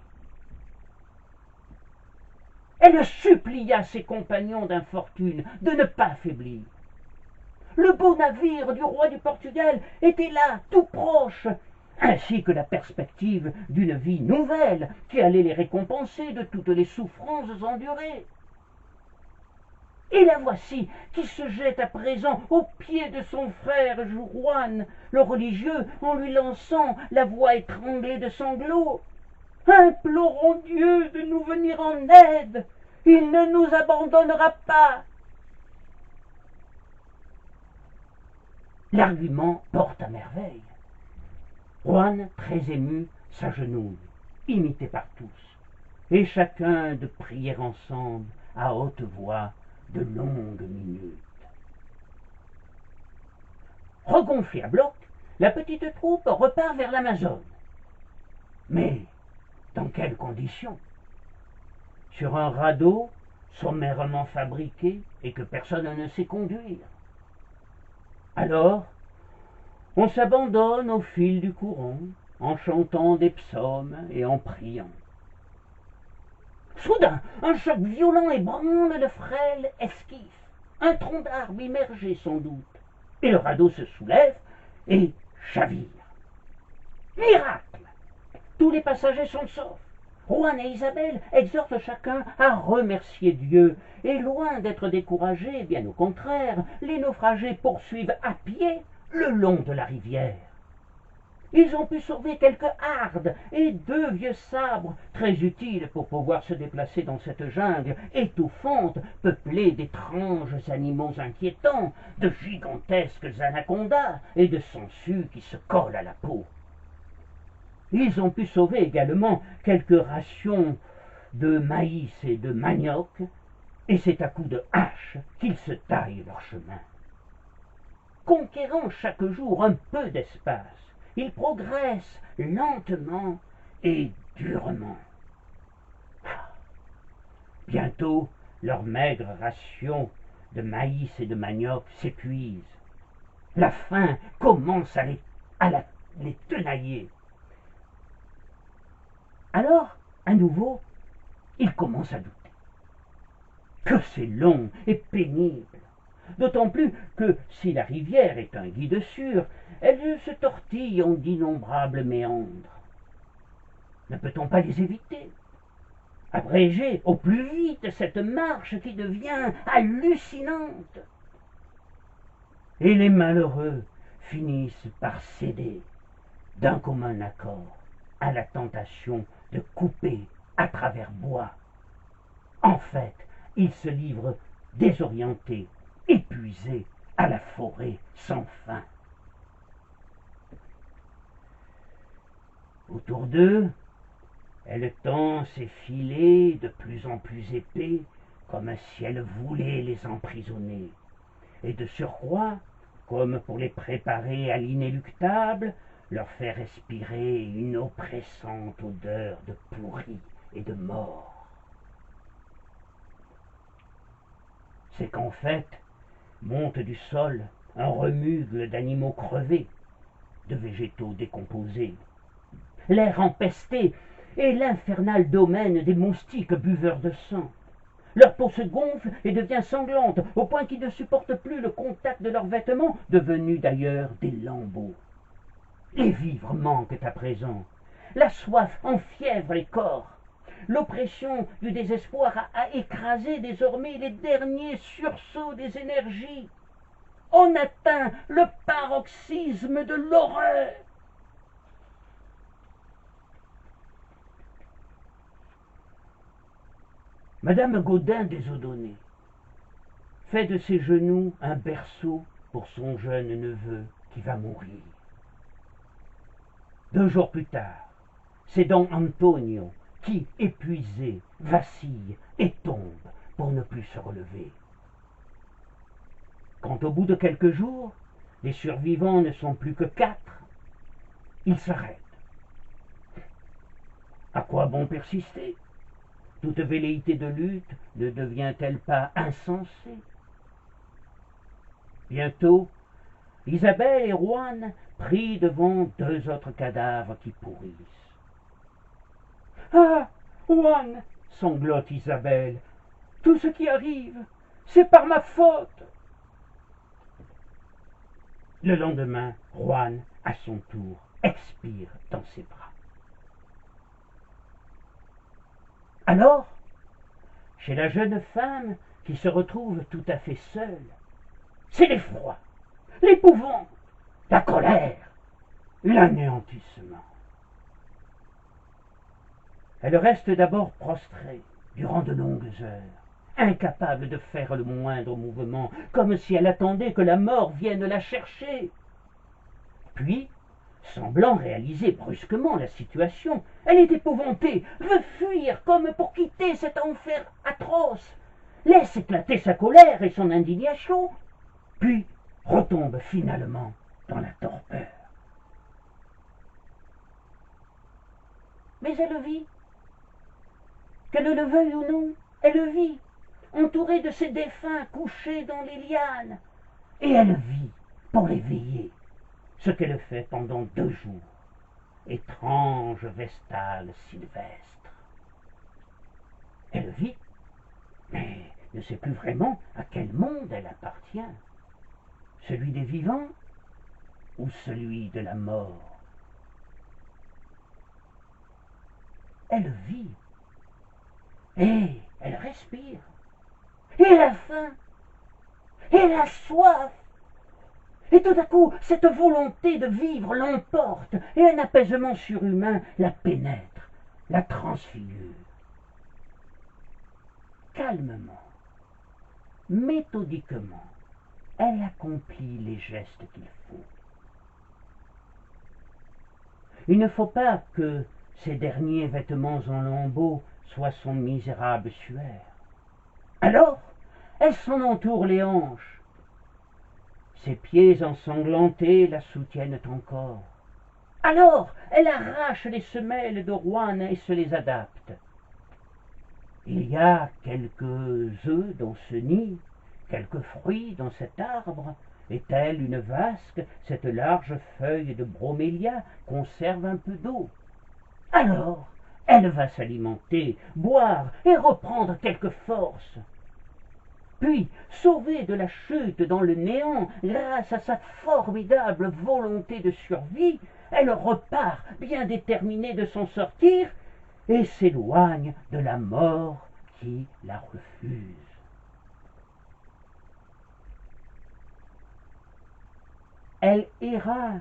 Elle supplia ses compagnons d'infortune de ne pas faiblir. Le beau navire du roi du Portugal était là, tout proche, ainsi que la perspective d'une vie nouvelle qui allait les récompenser de toutes les souffrances endurées. Et la voici qui se jette à présent aux pieds de son frère Juan, le religieux, en lui lançant la voix étranglée de sanglots. Implorons Dieu de nous venir en aide, il ne nous abandonnera pas. L'argument porte à merveille. Juan, très ému, s'agenouille, imité par tous, et chacun de prier ensemble, à haute voix, de longues minutes. Regonflée à bloc, la petite troupe repart vers l'Amazone. Mais dans quelles conditions? Sur un radeau sommairement fabriqué et que personne ne sait conduire. Alors, on s'abandonne au fil du courant, en chantant des psaumes et en priant. Soudain, un choc violent ébranle le frêle esquif, un tronc d'arbre immergé sans doute, et le radeau se soulève et chavire. Miracle! Tous les passagers sont saufs. Juan et Isabelle exhortent chacun à remercier Dieu, et loin d'être découragés, bien au contraire, les naufragés poursuivent à pied le long de la rivière. Ils ont pu sauver quelques hardes et 2 vieux sabres, très utiles pour pouvoir se déplacer dans cette jungle étouffante, peuplée d'étranges animaux inquiétants, de gigantesques anacondas et de sangsues qui se collent à la peau. Ils ont pu sauver également quelques rations de maïs et de manioc, et c'est à coups de hache qu'ils se taillent leur chemin. Conquérant chaque jour un peu d'espace, ils progressent lentement et durement. Bientôt, leur maigre ration de maïs et de manioc s'épuise. La faim commence à les tenailler. Alors, à nouveau, ils commencent à douter. Que c'est long et pénible, d'autant plus que si la rivière est un guide sûr, elle se tortille en d'innombrables méandres. Ne peut-on pas les éviter? Abréger au plus vite cette marche qui devient hallucinante. Et les malheureux finissent par céder d'un commun accord à la tentation de couper à travers bois. En fait, ils se livrent désorientés, épuisés à la forêt sans fin. Autour d'eux, elle tend ses filets de plus en plus épais, comme si elle voulait les emprisonner. Et de surcroît, comme pour les préparer à l'inéluctable, leur fait respirer une oppressante odeur de pourri et de mort. C'est qu'en fait, monte du sol un remugle d'animaux crevés, de végétaux décomposés, l'air empesté et l'infernal domaine des moustiques buveurs de sang. Leur peau se gonfle et devient sanglante, au point qu'ils ne supportent plus le contact de leurs vêtements, devenus d'ailleurs des lambeaux. Les vivres manquent à présent. La soif enfièvre les corps. L'oppression du désespoir a écrasé désormais les derniers sursauts des énergies. On atteint le paroxysme de l'horreur. Madame Gaudin des Odonais fait de ses genoux un berceau pour son jeune neveu qui va mourir. 2 jours plus tard, c'est Don Antonio qui, épuisé, vacille et tombe pour ne plus se relever. Quand au bout de quelques jours, les survivants ne sont plus que 4, ils s'arrêtent. À quoi bon persister? Toute velléité de lutte ne devient-elle pas insensée? Bientôt, Isabelle et Juan prient devant 2 autres cadavres qui pourrissent. « Ah, Juan, sanglote Isabelle, tout ce qui arrive, c'est par ma faute. » Le lendemain, Juan, à son tour, expire dans ses bras. Alors, chez la jeune femme qui se retrouve tout à fait seule, c'est l'effroi, l'épouvante, la colère, l'anéantissement. Elle reste d'abord prostrée durant de longues heures, incapable de faire le moindre mouvement, comme si elle attendait que la mort vienne la chercher. Puis, semblant réaliser brusquement la situation, elle est épouvantée, veut fuir comme pour quitter cet enfer atroce, laisse éclater sa colère et son indignation, puis retombe finalement dans la torpeur. Mais elle vit. Qu'elle le veuille ou non, elle vit, entourée de ses défunts couchés dans les lianes, et elle vit pour les veiller, ce qu'elle fait pendant 2 jours. Étrange vestale sylvestre. Elle vit, mais ne sait plus vraiment à quel monde elle appartient, celui des vivants ou celui de la mort. elle vit, et elle respire, et la faim, et la soif. Et tout à coup, cette volonté de vivre l'emporte, et un apaisement surhumain la pénètre, la transfigure. Calmement, méthodiquement, elle accomplit les gestes qu'il faut. Il ne faut pas que ces derniers vêtements en lambeaux soient son misérable suaire. Alors, elle s'en entoure les hanches. Ses pieds ensanglantés la soutiennent encore. Alors, elle arrache les semelles de Rouen et se les adapte. Il y a quelques œufs dans ce nid, quelques fruits dans cet arbre, et telle une vasque, cette large feuille de bromélia conserve un peu d'eau. Alors, elle va s'alimenter, boire et reprendre quelque force. Puis, sauvée de la chute dans le néant grâce à sa formidable volonté de survie, elle repart bien déterminée de s'en sortir et s'éloigne de la mort qui la refuse. Elle erra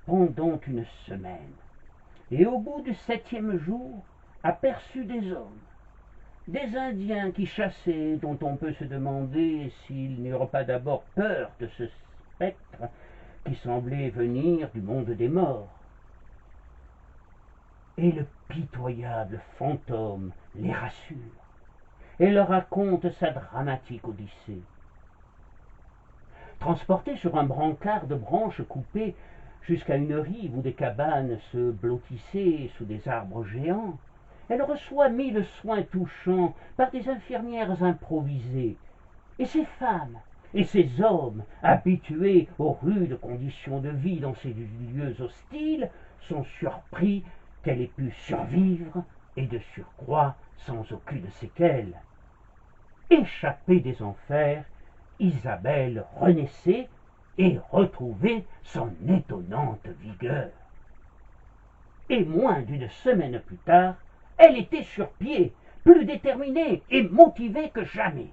pendant une semaine, et au bout du 7e jour aperçut des hommes, des Indiens qui chassaient, dont on peut se demander s'ils n'eurent pas d'abord peur de ce spectre qui semblait venir du monde des morts. Et le pitoyable fantôme les rassure et leur raconte sa dramatique odyssée. Transportée sur un brancard de branches coupées jusqu'à une rive où des cabanes se blottissaient sous des arbres géants, elle reçoit 1000 soins touchants par des infirmières improvisées, et ces femmes et ces hommes, habitués aux rudes conditions de vie dans ces lieux hostiles, sont surpris qu'elle ait pu survivre, et de surcroît sans aucune séquelle. Échappée des enfers, Isabelle renaissait et retrouvait son étonnante vigueur. Et moins d'une semaine plus tard, elle était sur pied, plus déterminée et motivée que jamais.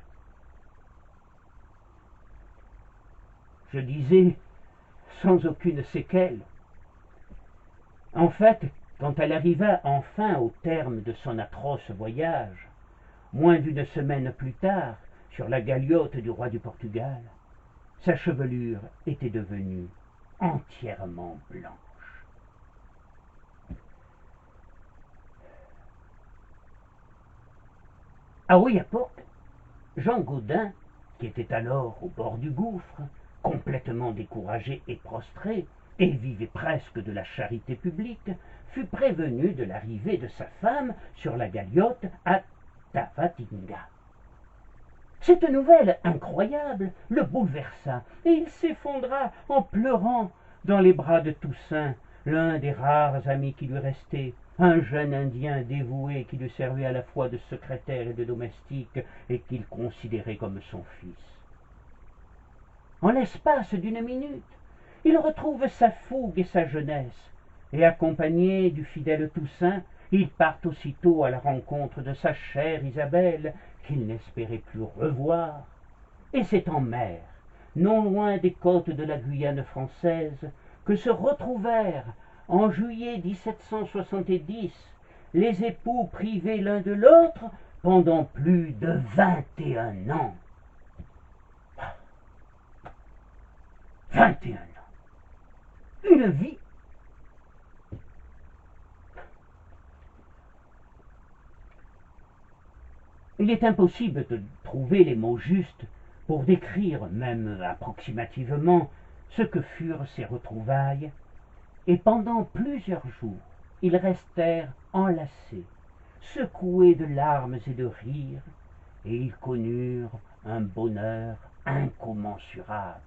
Je disais, sans aucune séquelle. En fait, quand elle arriva enfin au terme de son atroce voyage, moins d'une semaine plus tard, sur la galiote du roi du Portugal, sa chevelure était devenue entièrement blanche. À Oyapock, Jean Gaudin, qui était alors au bord du gouffre, complètement découragé et prostré, et vivait presque de la charité publique, fut prévenu de l'arrivée de sa femme sur la galiote à Tabatinga. Cette nouvelle incroyable le bouleversa, et il s'effondra en pleurant dans les bras de Toussaint, l'un des rares amis qui lui restaient, un jeune Indien dévoué qui lui servait à la fois de secrétaire et de domestique, et qu'il considérait comme son fils. En l'espace d'une minute, il retrouve sa fougue et sa jeunesse, et accompagné du fidèle Toussaint, il part aussitôt à la rencontre de sa chère Isabelle, qu'il n'espérait plus revoir. Et c'est en mer, non loin des côtes de la Guyane française, que se retrouvèrent, en juillet 1770, les époux privés l'un de l'autre pendant plus de 21 ans. 21 ans. Une vie. Il est impossible de trouver les mots justes pour décrire, même approximativement, ce que furent ces retrouvailles, et pendant plusieurs jours, ils restèrent enlacés, secoués de larmes et de rires, et ils connurent un bonheur incommensurable,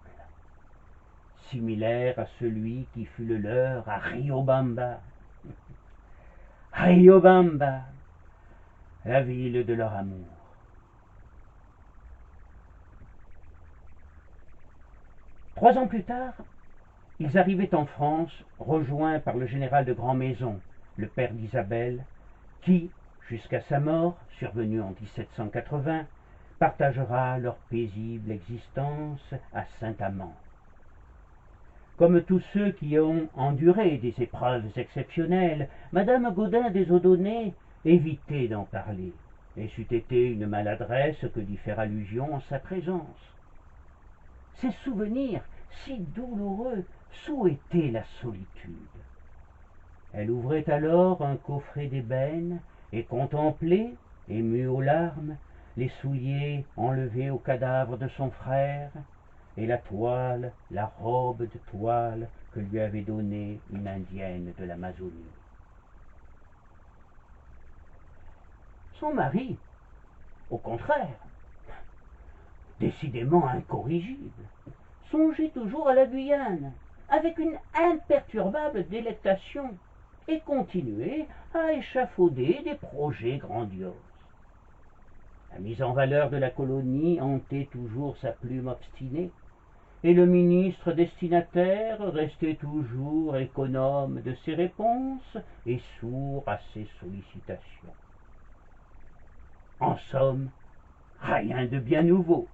similaire à celui qui fut le leur à Riobamba. Riobamba, la ville de leur amour. Trois ans plus tard, ils arrivaient en France, rejoints par le général de Grandmaison, le père d'Isabelle, qui, jusqu'à sa mort, survenue en 1780, partagera leur paisible existence à Saint-Amand. Comme tous ceux qui ont enduré des épreuves exceptionnelles, madame Gaudin des Oudonnais évitait d'en parler, et c'eût été une maladresse que d'y faire allusion en sa présence. Ces souvenirs si douloureux souhaitaient la solitude. Elle ouvrait alors un coffret d'ébène et contemplait, émue aux larmes, les souliers enlevés au cadavre de son frère, et la toile, la robe de toile que lui avait donnée une indienne de l'Amazonie. Son mari, au contraire, décidément incorrigible, songeait toujours à la Guyane, avec une imperturbable délectation, et continuait à échafauder des projets grandioses. La mise en valeur de la colonie hantait toujours sa plume obstinée, et le ministre destinataire restait toujours économe de ses réponses et sourd à ses sollicitations. En somme, rien de bien nouveau.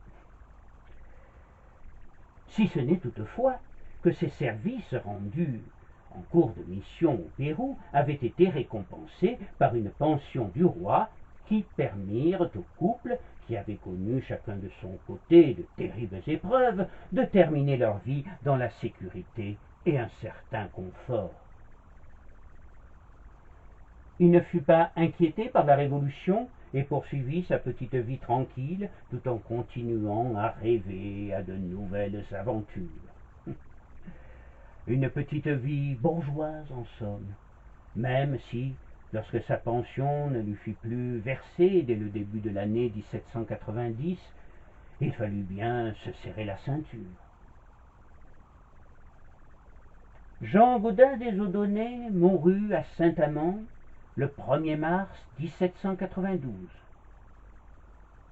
Si ce n'est toutefois que ses services rendus en cours de mission au Pérou avaient été récompensés par une pension du roi qui permirent au couple, qui avait connu chacun de son côté de terribles épreuves, de terminer leur vie dans la sécurité et un certain confort. Il ne fut pas inquiété par la Révolution et poursuivit sa petite vie tranquille tout en continuant à rêver à de nouvelles aventures. Une petite vie bourgeoise en somme, même si, lorsque sa pension ne lui fut plus versée dès le début de l'année 1790, il fallut bien se serrer la ceinture. Jean Gaudin des Oudonnais mourut à Saint-Amand le 1er mars 1792.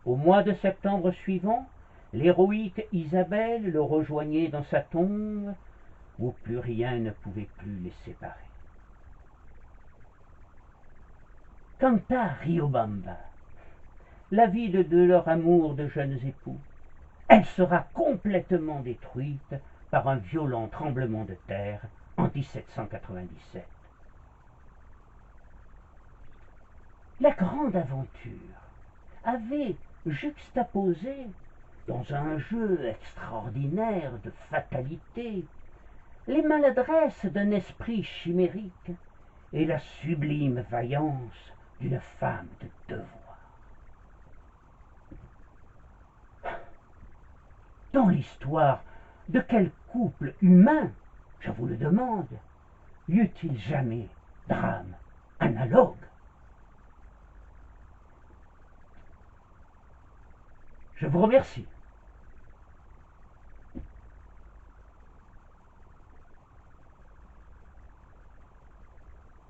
Au mois de septembre suivant, l'héroïque Isabelle le rejoignait dans sa tombe où plus rien ne pouvait plus les séparer. Quant à Riobamba, la vie de leur amour de jeunes époux, elle sera complètement détruite par un violent tremblement de terre en 1797. La grande aventure avait juxtaposé, dans un jeu extraordinaire de fatalité, les maladresses d'un esprit chimérique et la sublime vaillance d'une femme de devoir. Dans l'histoire de quel couple humain, je vous le demande, y eut-il jamais drame analogue? Je vous remercie.